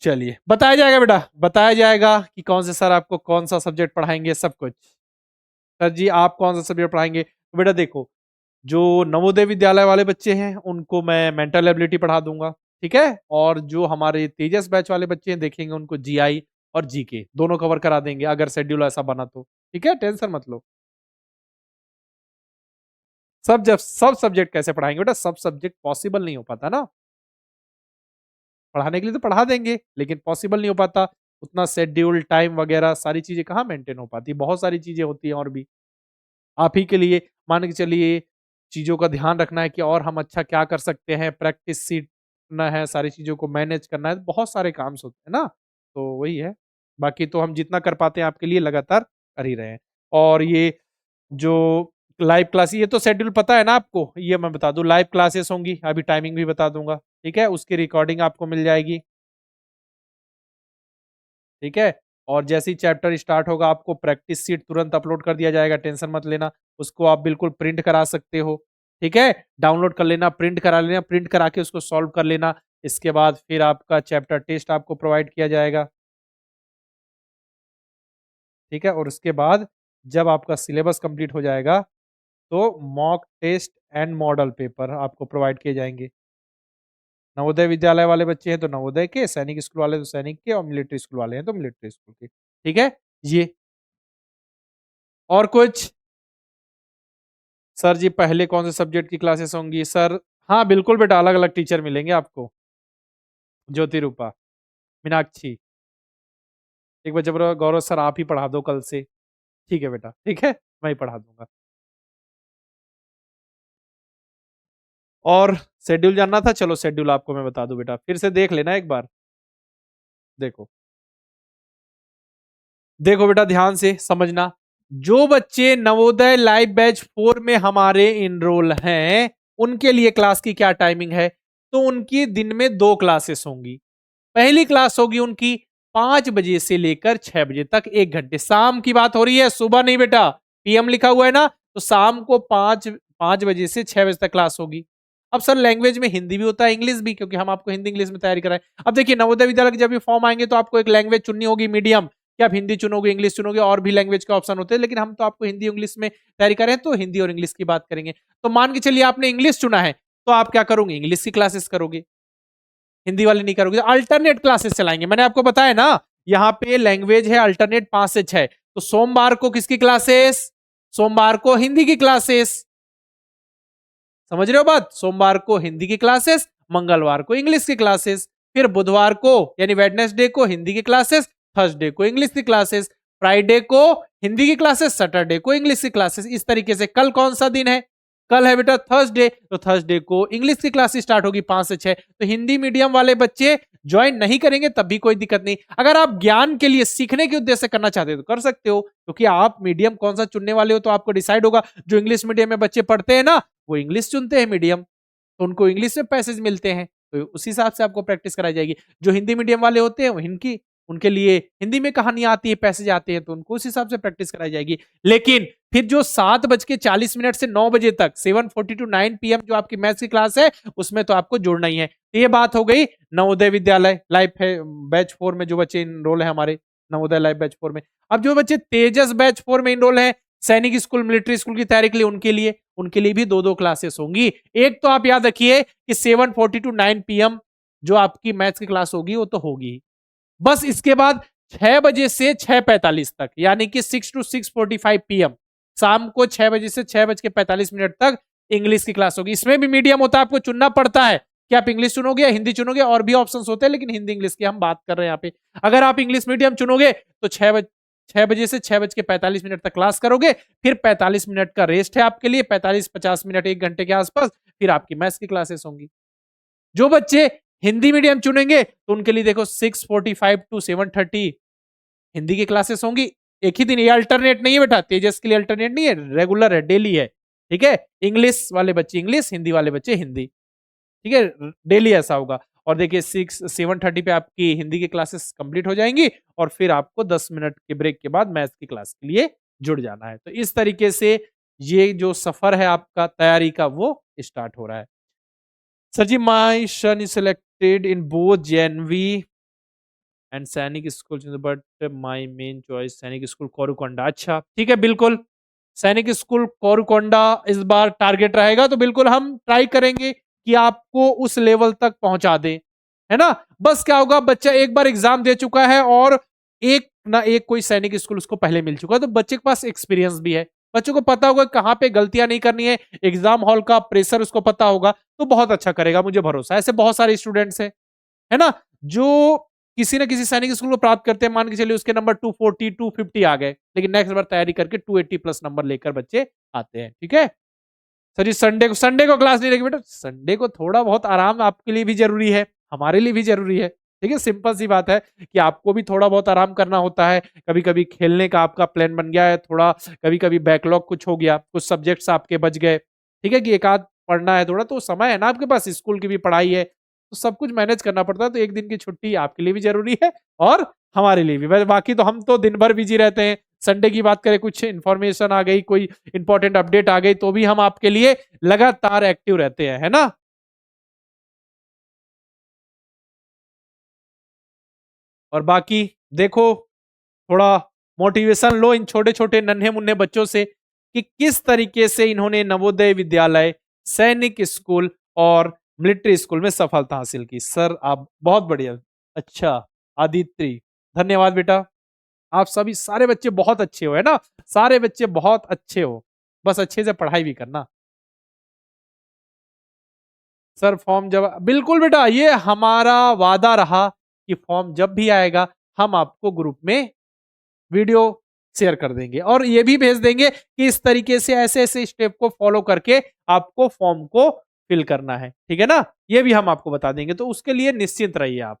चलिए बताया जाएगा बेटा, बताया जाएगा कि कौन से सर आपको कौन सा सब्जेक्ट पढ़ाएंगे, सब कुछ। सर जी आप कौन सा सब्जेक्ट पढ़ाएंगे, तो बेटा देखो, जो नवोदय विद्यालय वाले बच्चे हैं उनको मैं मेंटल एबिलिटी पढ़ा दूंगा, ठीक है? और जो हमारे तेजस बैच वाले बच्चे हैं देखेंगे उनको जीआई और जीके दोनों कवर करा देंगे, अगर शेड्यूल ऐसा बना तो। ठीक है, टेंशन मत लो। सब सब्जेक्ट कैसे पढ़ाएंगे बेटा, सब सब्जेक्ट पॉसिबल नहीं हो पाता ना। पढ़ाने के लिए तो पढ़ा देंगे लेकिन पॉसिबल नहीं हो पाता, उतना शेड्यूल टाइम वगैरह सारी चीजें कहाँ मेंटेन हो पाती, बहुत सारी चीजें होती हैं और भी। आप ही के लिए मान के चलिए चीज़ों का ध्यान रखना है कि और हम अच्छा क्या कर सकते हैं, प्रैक्टिस सीखना है, सारी चीज़ों को मैनेज करना है, बहुत सारे काम होते हैं ना, तो वही है। बाकी तो हम जितना कर पाते हैं आपके लिए लगातार कर ही रहे हैं। और ये जो लाइव क्लास, ये तो शेड्यूल पता है ना आपको, ये मैं बता दूं, लाइव क्लासेस होंगी, अभी टाइमिंग भी बता दूंगा, ठीक है? उसकी रिकॉर्डिंग आपको मिल जाएगी, ठीक है? और जैसे ही चैप्टर स्टार्ट होगा आपको प्रैक्टिस सीट तुरंत अपलोड कर दिया जाएगा, टेंशन मत लेना। उसको आप बिल्कुल प्रिंट करा सकते हो, ठीक है? डाउनलोड कर लेना, प्रिंट करा लेना, प्रिंट करा के उसको सॉल्व कर लेना। इसके बाद फिर आपका चैप्टर टेस्ट आपको प्रोवाइड किया जाएगा, ठीक है? और उसके बाद जब आपका सिलेबस कंप्लीट हो जाएगा तो mock test and model paper आपको प्रोवाइड किए जाएंगे। नवोदय विद्यालय वाले बच्चे हैं तो नवोदय के, सैनिक स्कूल वाले तो सैनिक के, और मिलिट्री स्कूल वाले हैं तो मिलिट्री स्कूल के, ठीक है? ये और कुछ? सर जी पहले कौन से सब्जेक्ट की क्लासेस होंगी सर? हाँ बिल्कुल बेटा, अलग अलग टीचर मिलेंगे आपको। ज्योति रूपा, मीनाक्षी, एक बार जबर गौरव सर आप ही पढ़ा दो कल से, ठीक है बेटा, ठीक है, मैं ही पढ़ा दूंगा। और शेड्यूल जानना था, चलो शेड्यूल आपको मैं बता दूं बेटा, फिर से देख लेना एक बार। देखो देखो बेटा ध्यान से समझना, जो बच्चे नवोदय लाइव बैच 4 में हमारे इनरोल हैं उनके लिए क्लास की क्या टाइमिंग है, तो उनकी दिन में 2 क्लासेस होंगी। पहली क्लास होगी उनकी 5 बजे से लेकर 6 बजे तक, 1 घंटे। शाम की बात हो रही है, सुबह नहीं बेटा, पीएम लिखा हुआ है ना, तो शाम को 5 बजे से 6 बजे तक क्लास होगी। अब सर लैंग्वेज में हिंदी भी होता है, इंग्लिश भी, क्योंकि हम आपको हिंदी इंग्लिश में तैयारी कराएं। अब देखिए नवोदय विद्यालय के जब भी फॉर्म आएंगे तो आपको एक लैंग्वेज चुननी होगी, मीडियम, कि आप हिंदी चुनोगे, इंग्लिश चुनोगे, और भी लैंग्वेज का ऑप्शन होते हैं, लेकिन हम तो आपको हिंदी इंग्लिश में तैयारी करें तो हिंदी और इंग्लिश की बात करेंगे। तो मान के चलिए आपने इंग्लिश चुना है, तो आप क्या करोगे, इंग्लिश की क्लासेस करोगे, हिंदी वाले नहीं करोगे, अल्टरनेट क्लासेस चलाएंगे। मैंने आपको बताया ना, यहाँ पे लैंग्वेज है अल्टरनेट 5 से 6, तो सोमवार को किसकी क्लासेस, सोमवार को हिंदी की क्लासेस, समझ रहे हो बात? सोमवार को हिंदी की क्लासेस, मंगलवार को इंग्लिश की क्लासेस, फिर बुधवार को यानी वेडनेसडे को हिंदी की क्लासेस, थर्सडे को इंग्लिश की क्लासेस, फ्राइडे को हिंदी की क्लासेस, सैटरडे को इंग्लिश की क्लासेस। इस तरीके से कल कौन सा दिन है, कल है बेटा थर्सडे, तो थर्सडे को इंग्लिश की क्लास स्टार्ट होगी 5 से 6। तो हिंदी मीडियम वाले बच्चे ज्वाइन नहीं करेंगे तब भी कोई दिक्कत नहीं, अगर आप ज्ञान के लिए सीखने के उद्देश्य से करना चाहते हो तो कर सकते हो, क्योंकि आप मीडियम कौन सा चुनने वाले हो तो आपको डिसाइड होगा। जो इंग्लिश मीडियम में बच्चे पढ़ते हैं ना वो इंग्लिश चुनते हैं मीडियम, तो उनको इंग्लिश में पैसेज मिलते हैं, तो उस हिसाब से आपको प्रैक्टिस कराई जाएगी। जो हिंदी मीडियम वाले होते हैं वो हिंदी, उनके लिए हिंदी में कहानियां आती है, पैसेज आते हैं, तो उनको उस हिसाब से प्रैक्टिस कराई जाएगी। लेकिन फिर जो 7:40 से 9 बजे तक 7:40 to 9 PM जो आपकी मैथ्स की क्लास है उसमें तो आपको जोड़ना ही है। तो ये बात हो गई नवोदय विद्यालय लाइव बैच 4 में जो बच्चे इनरोल है हमारे नवोदय लाइव बैच 4 में। अब जो बच्चे तेजस बैच 4 में इनरोल है सैनिक स्कूल मिलिट्री स्कूल की तैयारी के लिए, उनके लिए भी 2-2 क्लासेस होंगी। एक तो आप याद रखिए कि 7:40 to 9 PM जो आपकी मैथ्स की क्लास होगी वो तो होगी, बस इसके बाद 6 बजे से 6:45 तक यानी कि 6 to 6:45 PM शाम को 6 बजे से 6:45 तक इंग्लिश की क्लास होगी। इसमें भी मीडियम होता है, आपको चुनना पड़ता है कि आप इंग्लिश चुनोगे या हिंदी चुनोगे, और भी ऑप्शंस होते हैं लेकिन हिंदी इंग्लिश की हम बात कर रहे हैं यहाँ पे। अगर आप इंग्लिश मीडियम चुनोगे तो 6 बजे से 6:45 तक क्लास करोगे, फिर 45 मिनट का रेस्ट है आपके लिए, 45-50 मिनट 1 घंटे के आसपास, फिर आपकी मैथ्स की क्लासेस होंगी। जो बच्चे हिंदी मीडियम चुनेंगे तो उनके लिए देखो 6:45 to 7:30 हिंदी की क्लासेस होंगी, एक ही दिन, ये अल्टरनेट नहीं है बेटा, तेजस के लिए अल्टरनेट नहीं है, रेगुलर है, डेली है, ठीक है? इंग्लिश वाले बच्चे इंग्लिश, हिंदी वाले बच्चे हिंदी, ठीक है, डेली ऐसा होगा। और देखिए 7:30 पे आपकी हिंदी की क्लासेस कंप्लीट हो जाएंगी और फिर आपको 10 मिनट के ब्रेक के बाद मैथ्स की क्लास के लिए जुड़ जाना है। तो इस तरीके से ये जो सफर है आपका तैयारी का वो स्टार्ट हो रहा है। Sir ji, my son is selected in both JNV and Sainik School, but my main choice Sainik School Korukonda. अच्छा ठीक है, बिल्कुल सैनिक स्कूल कोरुकोंडा इस बार टारगेट रहेगा, तो बिल्कुल हम ट्राई करेंगे कि आपको उस लेवल तक पहुंचा दें, है ना। बस क्या होगा, बच्चा एक बार एग्जाम दे चुका है और एक ना एक कोई सैनिक स्कूल उसको पहले मिल चुका है, तो बच्चे के पास एक्सपीरियंस भी है, बच्चों को पता होगा कहाँ पे गलतियां नहीं करनी है, एग्जाम हॉल का प्रेशर उसको पता होगा, तो बहुत अच्छा करेगा, मुझे भरोसा है। ऐसे बहुत सारे स्टूडेंट्स हैं, है ना, जो किसी ना किसी सैनिक स्कूल को प्राप्त करते हैं, मान के चलिए उसके नंबर 240 250 आ गए, लेकिन नेक्स्ट बार तैयारी करके 280 प्लस नंबर लेकर बच्चे आते हैं। ठीक है सर जी, संडे को क्लास नहीं रहेगी बेटा, संडे को थोड़ा बहुत आराम आपके लिए भी जरूरी है, हमारे लिए भी जरूरी है। ठीक है, सिंपल सी बात है कि आपको भी थोड़ा बहुत आराम करना होता है, कभी कभी खेलने का आपका प्लान बन गया है थोड़ा, कभी कभी बैकलॉग कुछ हो गया, कुछ सब्जेक्ट्स आपके बच गए, ठीक है, कि एक आध पढ़ना है थोड़ा, तो समय है ना आपके पास, स्कूल की भी पढ़ाई है, तो सब कुछ मैनेज करना पड़ता है, तो एक दिन की छुट्टी आपके लिए भी जरूरी है और हमारे लिए भी। बाकी तो हम तो दिन भर बिजी रहते हैं, संडे की बात करें, कुछ इन्फॉर्मेशन आ गई, कोई इंपॉर्टेंट अपडेट आ गई, तो भी हम आपके लिए लगातार एक्टिव रहते हैं, है ना। और बाकी देखो, थोड़ा मोटिवेशन लो इन छोटे छोटे नन्हे मुन्ने बच्चों से कि किस तरीके से इन्होंने नवोदय विद्यालय, सैनिक स्कूल और मिलिट्री स्कूल में सफलता हासिल की। सर आप बहुत बढ़िया। अच्छा, आदित्य, धन्यवाद बेटा। आप सभी सारे बच्चे बहुत अच्छे हो, है ना, सारे बच्चे बहुत अच्छे हो, बस अच्छे से पढ़ाई भी करना। सर फॉर्म जब, बिल्कुल बेटा, ये हमारा वादा रहा कि फॉर्म जब भी आएगा हम आपको ग्रुप में वीडियो शेयर कर देंगे और ये भी भेज देंगे कि इस तरीके से ऐसे ऐसे स्टेप को फॉलो करके आपको फॉर्म को फिल करना है, ठीक है ना, ये भी हम आपको बता देंगे, तो उसके लिए निश्चिंत रहिए आप।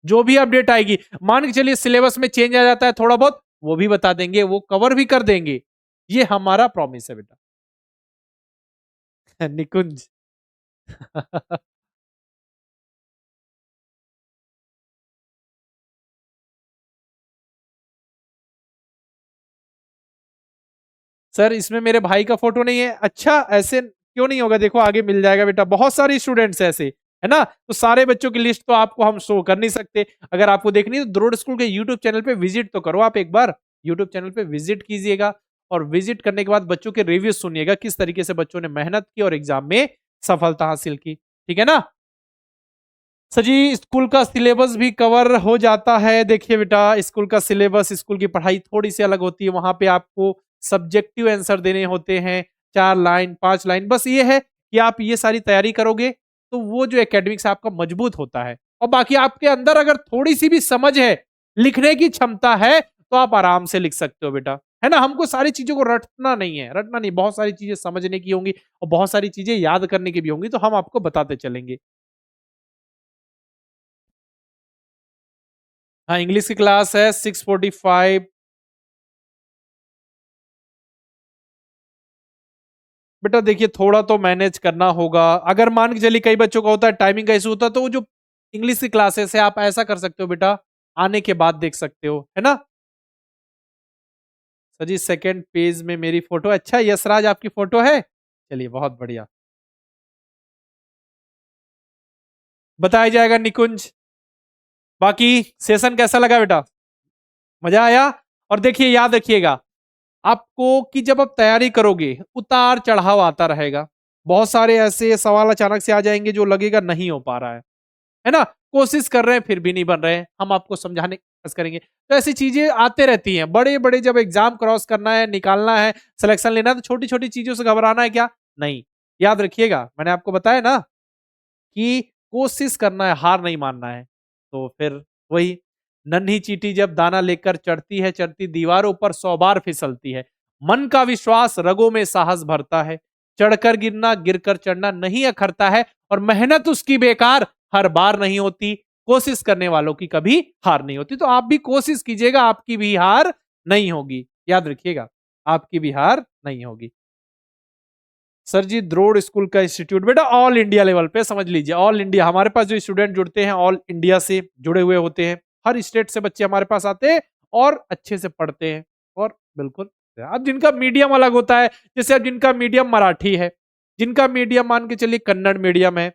जो भी अपडेट आएगी, मान के चलिए सिलेबस में चेंज आ जाता है थोड़ा बहुत, वो भी बता देंगे, वो कवर भी कर देंगे, ये हमारा प्रॉमिस है बेटा। निकुंज। सर इसमें मेरे भाई का फोटो नहीं है। अच्छा, ऐसे क्यों नहीं होगा, देखो आगे मिल जाएगा बेटा, बहुत सारे स्टूडेंट्स ऐसे, है ना, तो सारे बच्चों की लिस्ट तो आपको हम शो कर नहीं सकते। अगर आपको देखनी है तो द्रोड़ स्कूल के यूट्यूब चैनल पे विजिट तो करो, आप एक बार यूट्यूब चैनल पे विजिट कीजिएगा और विजिट करने के बाद बच्चों के रिव्यू सुनिएगा, किस तरीके से बच्चों ने मेहनत की और एग्जाम में सफलता हासिल की। ठीक है ना सर जी, स्कूल का सिलेबस भी कवर हो जाता है। देखिए बेटा, स्कूल का सिलेबस, स्कूल की पढ़ाई थोड़ी सी अलग होती है, वहां पे आपको सब्जेक्टिव आंसर देने होते हैं, 4 लाइन 5 लाइन, बस ये है कि आप ये सारी तैयारी करोगे तो वो जो एकेडमिक्स आपका मजबूत होता है, और बाकी आपके अंदर अगर थोड़ी सी भी समझ है, लिखने की क्षमता है, तो आप आराम से लिख सकते हो बेटा, है ना। हमको सारी चीजों को रटना नहीं है, रटना नहीं, बहुत सारी चीजें समझने की होंगी और बहुत सारी चीजें याद करने की भी होंगी, तो हम आपको बताते चलेंगे। हाँ, इंग्लिश की क्लास है 6:45। बेटा देखिए, थोड़ा तो मैनेज करना होगा, अगर मान के चलिए कई बच्चों का होता है टाइमिंग का इशू होता है, तो वो जो इंग्लिश की क्लासेस है आप ऐसा कर सकते हो बेटा, आने के बाद देख सकते हो, है ना। सर जी, सेकंड पेज में मेरी फोटो, अच्छा यशराज आपकी फोटो है, चलिए बहुत बढ़िया। बताया जाएगा निकुंज। बाकी सेशन कैसा लगा बेटा, मजा आया। और देखिए याद रखिएगा आपको कि जब आप तैयारी करोगे उतार चढ़ाव आता रहेगा, बहुत सारे ऐसे सवाल अचानक से आ जाएंगे जो लगेगा नहीं हो पा रहा है ना, कोशिश कर रहे हैं फिर भी नहीं बन रहे हैं, हम आपको समझाने की कोशिश करेंगे, तो ऐसी चीजें आते रहती हैं। बड़े बड़े जब एग्जाम क्रॉस करना है, निकालना है, सिलेक्शन लेना है, तो छोटी छोटी चीजों से घबराना है क्या, नहीं। याद रखिएगा, मैंने आपको बताया ना कि कोशिश करना है, हार नहीं मानना है। तो फिर वही, नन्ही चींटी जब दाना लेकर चढ़ती है, चढ़ती दीवारों पर 100 बार फिसलती है, मन का विश्वास रगों में साहस भरता है, चढ़कर गिरना गिरकर चढ़ना नहीं अखरता है, और मेहनत उसकी बेकार हर बार नहीं होती, कोशिश करने वालों की कभी हार नहीं होती। तो आप भी कोशिश कीजिएगा, आपकी भी हार नहीं होगी, याद रखिएगा, आपकी भी हार नहीं होगी। सर जी द्रोड़ स्कूल का इंस्टीट्यूट बेटा ऑल इंडिया लेवल पे, समझ लीजिए ऑल इंडिया, हमारे पास जो स्टूडेंट जुड़ते हैं ऑल इंडिया से जुड़े हुए होते हैं, हर स्टेट से बच्चे हमारे पास आते हैं और अच्छे से पढ़ते हैं। और बिल्कुल अब जिनका मीडियम अलग होता है, जैसे अब जिनका मीडियम मराठी है, जिनका मीडियम मान के चलिए कन्नड़ मीडियम है,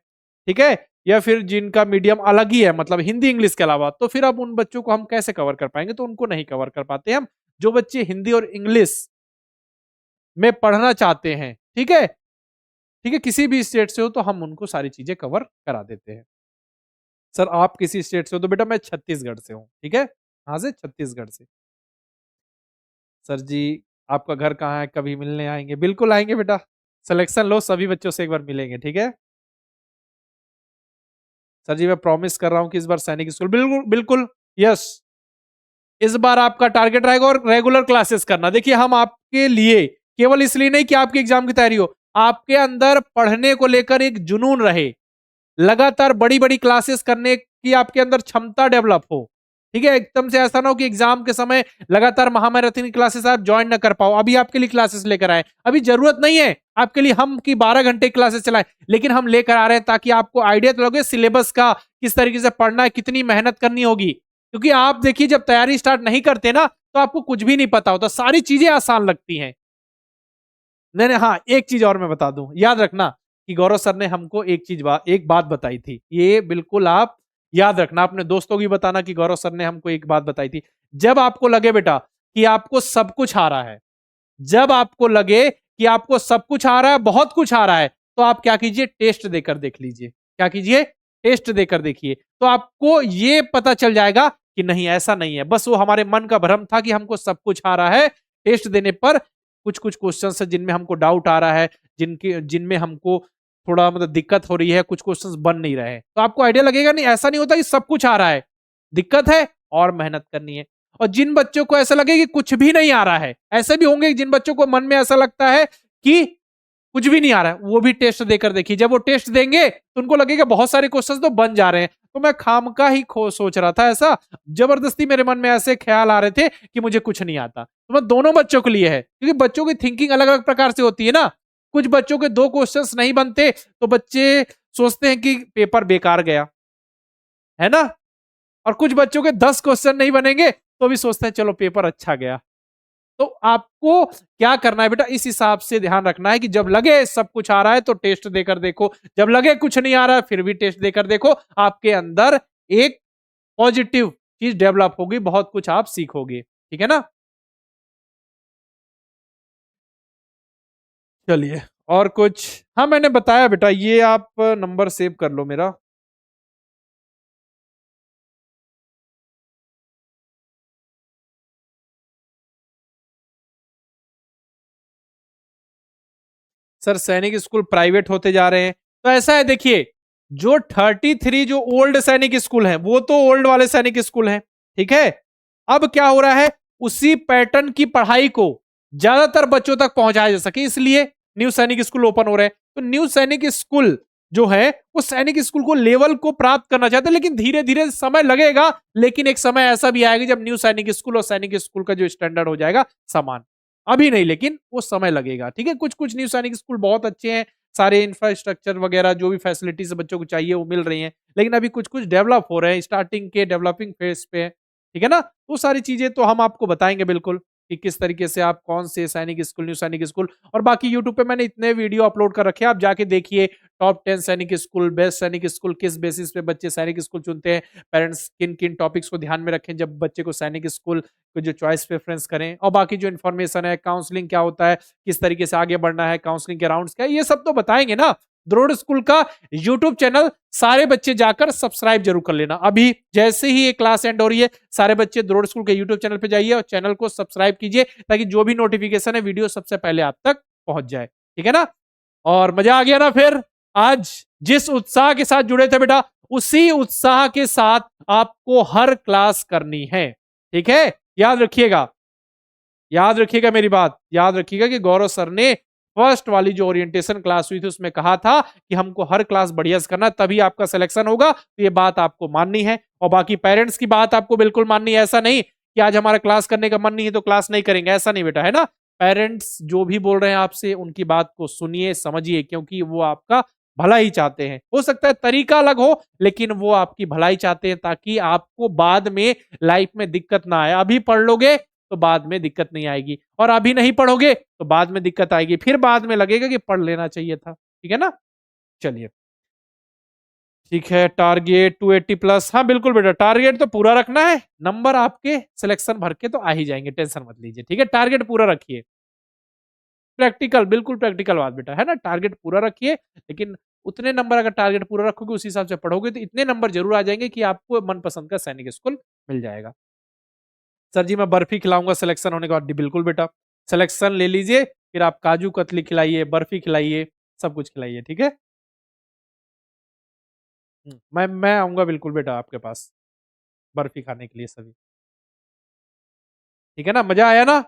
ठीक है, या फिर जिनका मीडियम अलग ही है मतलब हिंदी इंग्लिश के अलावा, तो फिर अब उन बच्चों को हम कैसे कवर कर पाएंगे? तो उनको नहीं कवर कर पाते हम। जो बच्चे हिंदी और इंग्लिश में पढ़ना चाहते हैं, ठीक है, ठीक है, किसी भी स्टेट से हो तो हम उनको सारी चीजें कवर करा देते हैं। सर आप किसी स्टेट से हो? तो बेटा मैं छत्तीसगढ़ से हूँ, ठीक है, कहाँ से? छत्तीसगढ़ से। सर जी आपका घर कहाँ है? कभी मिलने आएंगे? बिल्कुल आएंगे बेटा, सिलेक्शन लो, सभी बच्चों से एक बार मिलेंगे, ठीक है। सर जी मैं प्रॉमिस कर रहा हूँ कि इस बार सैनिक स्कूल, बिल्कुल बिल्कुल, यस, इस बार आपका टारगेट रहेगा और रेगुलर क्लासेस करना। देखिए हम आपके लिए, केवल इसलिए नहीं कि आपकी एग्जाम की तैयारी हो, आपके अंदर पढ़ने को लेकर एक जुनून रहे, लगातार बड़ी बड़ी क्लासेस करने की आपके अंदर क्षमता डेवलप हो, ठीक है। एकदम से ऐसा ना हो कि एग्जाम के समय लगातार महामैराथन की क्लासेस आप ज्वाइन ना कर पाओ। अभी आपके लिए क्लासेस लेकर आए, अभी जरूरत नहीं है आपके लिए हम की 12 घंटे क्लासेस चलाएं, लेकिन हम लेकर आ रहे हैं ताकि आपको आइडिया तो लगे सिलेबस का, किस तरीके से पढ़ना है, कितनी मेहनत करनी होगी। क्योंकि आप देखिए जब तैयारी स्टार्ट नहीं करते ना तो आपको कुछ भी नहीं पता होता, सारी चीजें आसान लगती हैं। नहीं नहीं, हाँ एक चीज और मैं बता दूं, याद रखना कि गौरव सर ने हमको एक बात बताई थी, ये बिल्कुल आप याद रखना, अपने दोस्तों को भी बताना कि गौरव सर ने हमको एक बात बताई थी। जब आपको लगे बेटा कि आपको सब कुछ आ रहा है, जब आपको लगे कि आपको सब कुछ आ रहा है, बहुत कुछ आ रहा है, तो आप क्या कीजिए, टेस्ट देकर देख लीजिए। क्या कीजिए? टेस्ट देकर देखिए, तो आपको ये पता चल जाएगा कि नहीं ऐसा नहीं है, बस वो हमारे मन का भ्रम था कि हमको सब कुछ आ रहा है। टेस्ट देने पर कुछ कुछ क्वेश्चंस है जिनमें हमको डाउट आ रहा है, जिनमें हमको थोड़ा मतलब दिक्कत हो रही है, कुछ क्वेश्चंस बन नहीं रहे हैं, तो आपको आइडिया लगेगा नहीं ऐसा नहीं होता कि सब कुछ आ रहा है, दिक्कत है और मेहनत करनी है। और जिन बच्चों को ऐसा लगे कि कुछ भी नहीं आ रहा है, ऐसे भी होंगे जिन बच्चों को मन में ऐसा लगता है कि कुछ भी नहीं आ रहा है, वो भी टेस्ट देकर देखिए। जब वो टेस्ट देंगे तो उनको लगेगा बहुत सारे क्वेश्चंस तो बन जा रहे हैं। तो मैं खामका ही सोच रहा था ऐसा, जबरदस्ती मेरे मन में ऐसे ख्याल आ रहे थे कि मुझे कुछ नहीं आता। तो मैं दोनों बच्चों के लिए है, क्योंकि बच्चों की थिंकिंग अलग अलग प्रकार से होती है ना। कुछ बच्चों के 2 क्वेश्चंस नहीं बनते तो बच्चे सोचते हैं कि पेपर बेकार गया, है ना। और कुछ बच्चों के 10 क्वेश्चन नहीं बनेंगे तो भी सोचते हैं चलो पेपर अच्छा गया। तो आपको क्या करना है बेटा, इस हिसाब से ध्यान रखना है कि जब लगे सब कुछ आ रहा है तो टेस्ट देकर देखो, जब लगे कुछ नहीं आ रहा है फिर भी टेस्ट देकर देखो। आपके अंदर एक पॉजिटिव चीज डेवलप होगी, बहुत कुछ आप सीखोगे, ठीक है ना। चलिए और कुछ, हाँ मैंने बताया बेटा, ये आप नंबर सेव कर लो मेरा। सर सैनिक स्कूल प्राइवेट होते जा रहे हैं, तो ऐसा है देखिए, जो 33 जो ओल्ड सैनिक स्कूल हैं वो तो ओल्ड वाले सैनिक स्कूल हैं, ठीक है। अब क्या हो रहा है, उसी पैटर्न की पढ़ाई को ज्यादातर बच्चों तक पहुंचाया जा सके इसलिए न्यू सैनिक स्कूल ओपन हो रहे हैं। तो न्यू सैनिक स्कूल जो है वो सैनिक स्कूल को लेवल को प्राप्त करना चाहते हैं, लेकिन धीरे धीरे समय लगेगा। लेकिन एक समय ऐसा भी आएगा जब न्यू सैनिक स्कूल और सैनिक स्कूल का जो स्टैंडर्ड हो जाएगा समान। अभी नहीं, लेकिन वो समय लगेगा, ठीक है। कुछ कुछ न्यू सैनिक स्कूल बहुत अच्छे हैं, सारे इंफ्रास्ट्रक्चर वगैरह जो भी फैसिलिटीज बच्चों को चाहिए वो मिल रही हैं, लेकिन अभी कुछ कुछ डेवलप हो रहे हैं, स्टार्टिंग के डेवलपिंग फेज पे है, ठीक है ना। वो सारी चीजें तो हम आपको बताएंगे बिल्कुल कि किस तरीके से आप कौन से सैनिक स्कूल, न्यू सैनिक स्कूल, और बाकी यूट्यूब पे मैंने इतने वीडियो अपलोड कर रखे हैं, आप जाके देखिए। टॉप 10 सैनिक स्कूल, बेस्ट सैनिक स्कूल, किस बेसिस पे बच्चे सैनिक स्कूल चुनते हैं, पेरेंट्स किन किन टॉपिक्स को ध्यान में रखें जब बच्चे को सैनिक स्कूल को जो चॉइस प्रेफरेंस करें, और बाकी जो इन्फॉर्मेशन है, काउंसलिंग क्या होता है, किस तरीके से आगे बढ़ना है, काउंसलिंग के राउंड्स क्या है, ये सब तो बताएंगे ना। द्रोड़ स्कूल का यूट्यूब चैनल सारे बच्चे जाकर सब्सक्राइब जरूर कर लेना। अभी जैसे ही ये क्लास एंड हो रही है सारे बच्चे द्रोड़ स्कूल के यूट्यूब चैनल पे जाइए और चैनल को सब्सक्राइब कीजिए, ताकि जो भी नोटिफिकेशन है वीडियो सबसे पहले आप तक पहुंच जाए, ठीक है ना। और मजा आ गया ना फिर? आज जिस उत्साह के साथ जुड़े थे बेटा, उसी उत्साह के साथ आपको हर क्लास करनी है, ठीक है। याद रखिएगा, याद रखिएगा मेरी बात, याद रखिएगा कि गौरव सर ने फर्स्ट वाली जो ओरिएंटेशन क्लास हुई थी उसमें कहा था कि हमको हर क्लास बढ़िया से करना, तभी आपका सिलेक्शन होगा। तो ये बात आपको माननी है, और बाकी पेरेंट्स की बात आपको बिल्कुल माननी है। ऐसा नहीं कि आज हमारा क्लास करने का मन नहीं है तो क्लास नहीं करेंगे, ऐसा नहीं बेटा, है ना। पेरेंट्स जो भी बोल रहे हैं आपसे उनकी बात को सुनिए, समझिए, क्योंकि वो आपका भला ही चाहते हैं। हो सकता है तरीका अलग हो, लेकिन वो आपकी भलाई चाहते हैं ताकि आपको बाद में लाइफ में दिक्कत ना आए। अभी पढ़ लोगे तो बाद में दिक्कत नहीं आएगी, और अभी नहीं पढ़ोगे तो बाद में दिक्कत आएगी, फिर बाद में लगेगा कि पढ़ लेना चाहिए था। ठीक है ना? चलिए, ठीक है। टारगेट 280 प्लस, हाँ बिल्कुल बेटा, टारगेट तो पूरा रखना है। नंबर आपके सिलेक्शन भर के तो आ ही जाएंगे, टेंशन मत लीजिए। ठीक है, टारगेट पूरा रखिए। प्रैक्टिकल, बिल्कुल प्रैक्टिकल बात बेटा, है ना? टारगेट पूरा रखिए, लेकिन उतने नंबर अगर टारगेट पूरा रखोगे, उस हिसाब से पढ़ोगे, तो इतने नंबर जरूर आ जाएंगे कि आपको मनपसंद का सैनिक स्कूल मिल जाएगा। सर जी मैं बर्फी खिलाऊंगा सिलेक्शन होने के बाद। बिल्कुल बेटा, सिलेक्शन ले लीजिए, फिर आप काजू कतली खिलाइए, बर्फी खिलाइए, सब कुछ खिलाइए। ठीक है। मैं आऊंगा बिल्कुल बेटा आपके पास, बर्फी खाने के लिए सभी। ठीक है ना? मजा आया ना?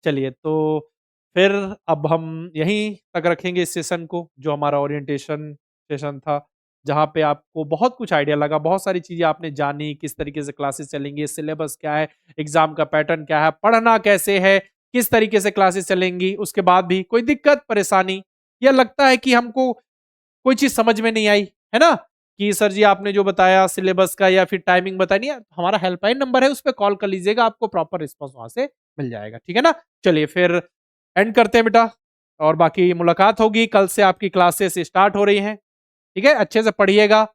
चलिए, तो फिर अब हम यहीं तक रखेंगे इस सेशन को, जो हमारा ओरिएंटेशन सेशन था, जहाँ पे आपको बहुत कुछ आइडिया लगा, बहुत सारी चीज़ें आपने जानी, किस तरीके से क्लासेस चलेंगी, सिलेबस क्या है, एग्ज़ाम का पैटर्न क्या है, पढ़ना कैसे है, किस तरीके से क्लासेस चलेंगी। उसके बाद भी कोई दिक्कत, परेशानी, या लगता है कि हमको कोई चीज़ समझ में नहीं आई, है ना? कि सर जी आपने जो बताया सिलेबस का या फिर टाइमिंग बताई नहीं है, हमारा हेल्पलाइन नंबर है, उस पे कॉल कर लीजिएगा, आपको प्रॉपर रिस्पॉन्स वहाँ से मिल जाएगा। ठीक है ना? चलिए फिर एंड करते हैं बेटा, और बाकी मुलाकात होगी। कल से आपकी क्लासेस स्टार्ट हो रही हैं। ठीक है? अच्छे से पढ़िएगा,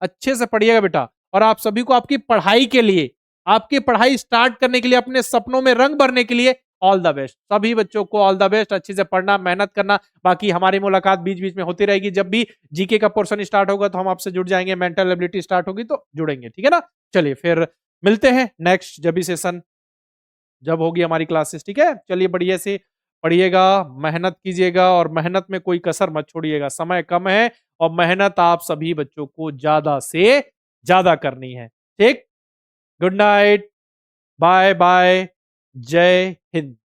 अच्छे से पढ़िएगा बेटा। और आप सभी को आपकी पढ़ाई के लिए, आपकी पढ़ाई स्टार्ट करने के लिए, अपने सपनों में रंग भरने के लिए ऑल द बेस्ट। सभी बच्चों को ऑल द बेस्ट, अच्छे से पढ़ना, मेहनत करना। बाकी हमारी मुलाकात बीच-बीच में होती रहेगी। जब भी जीके का पोर्शन स्टार्ट होगा तो हम आपसे जुड़ जाएँगे, मेंटल एबिलिटी स्टार्ट होगी तो जुड़ेंगे। ठीक है ना? चलिए फिर मिलते हैं नेक्स्ट जब भी सेशन जब होगी हमारी क्लासेस। ठीक है? चलिए बढ़िया से पढ़िएगा, मेहनत कीजिएगा, और मेहनत में कोई कसर मत छोड़िएगा। समय कम है और मेहनत आप सभी बच्चों को ज़्यादा से ज़्यादा करनी है। ठीक? गुड नाइट, बाय बाय, जय हिंद।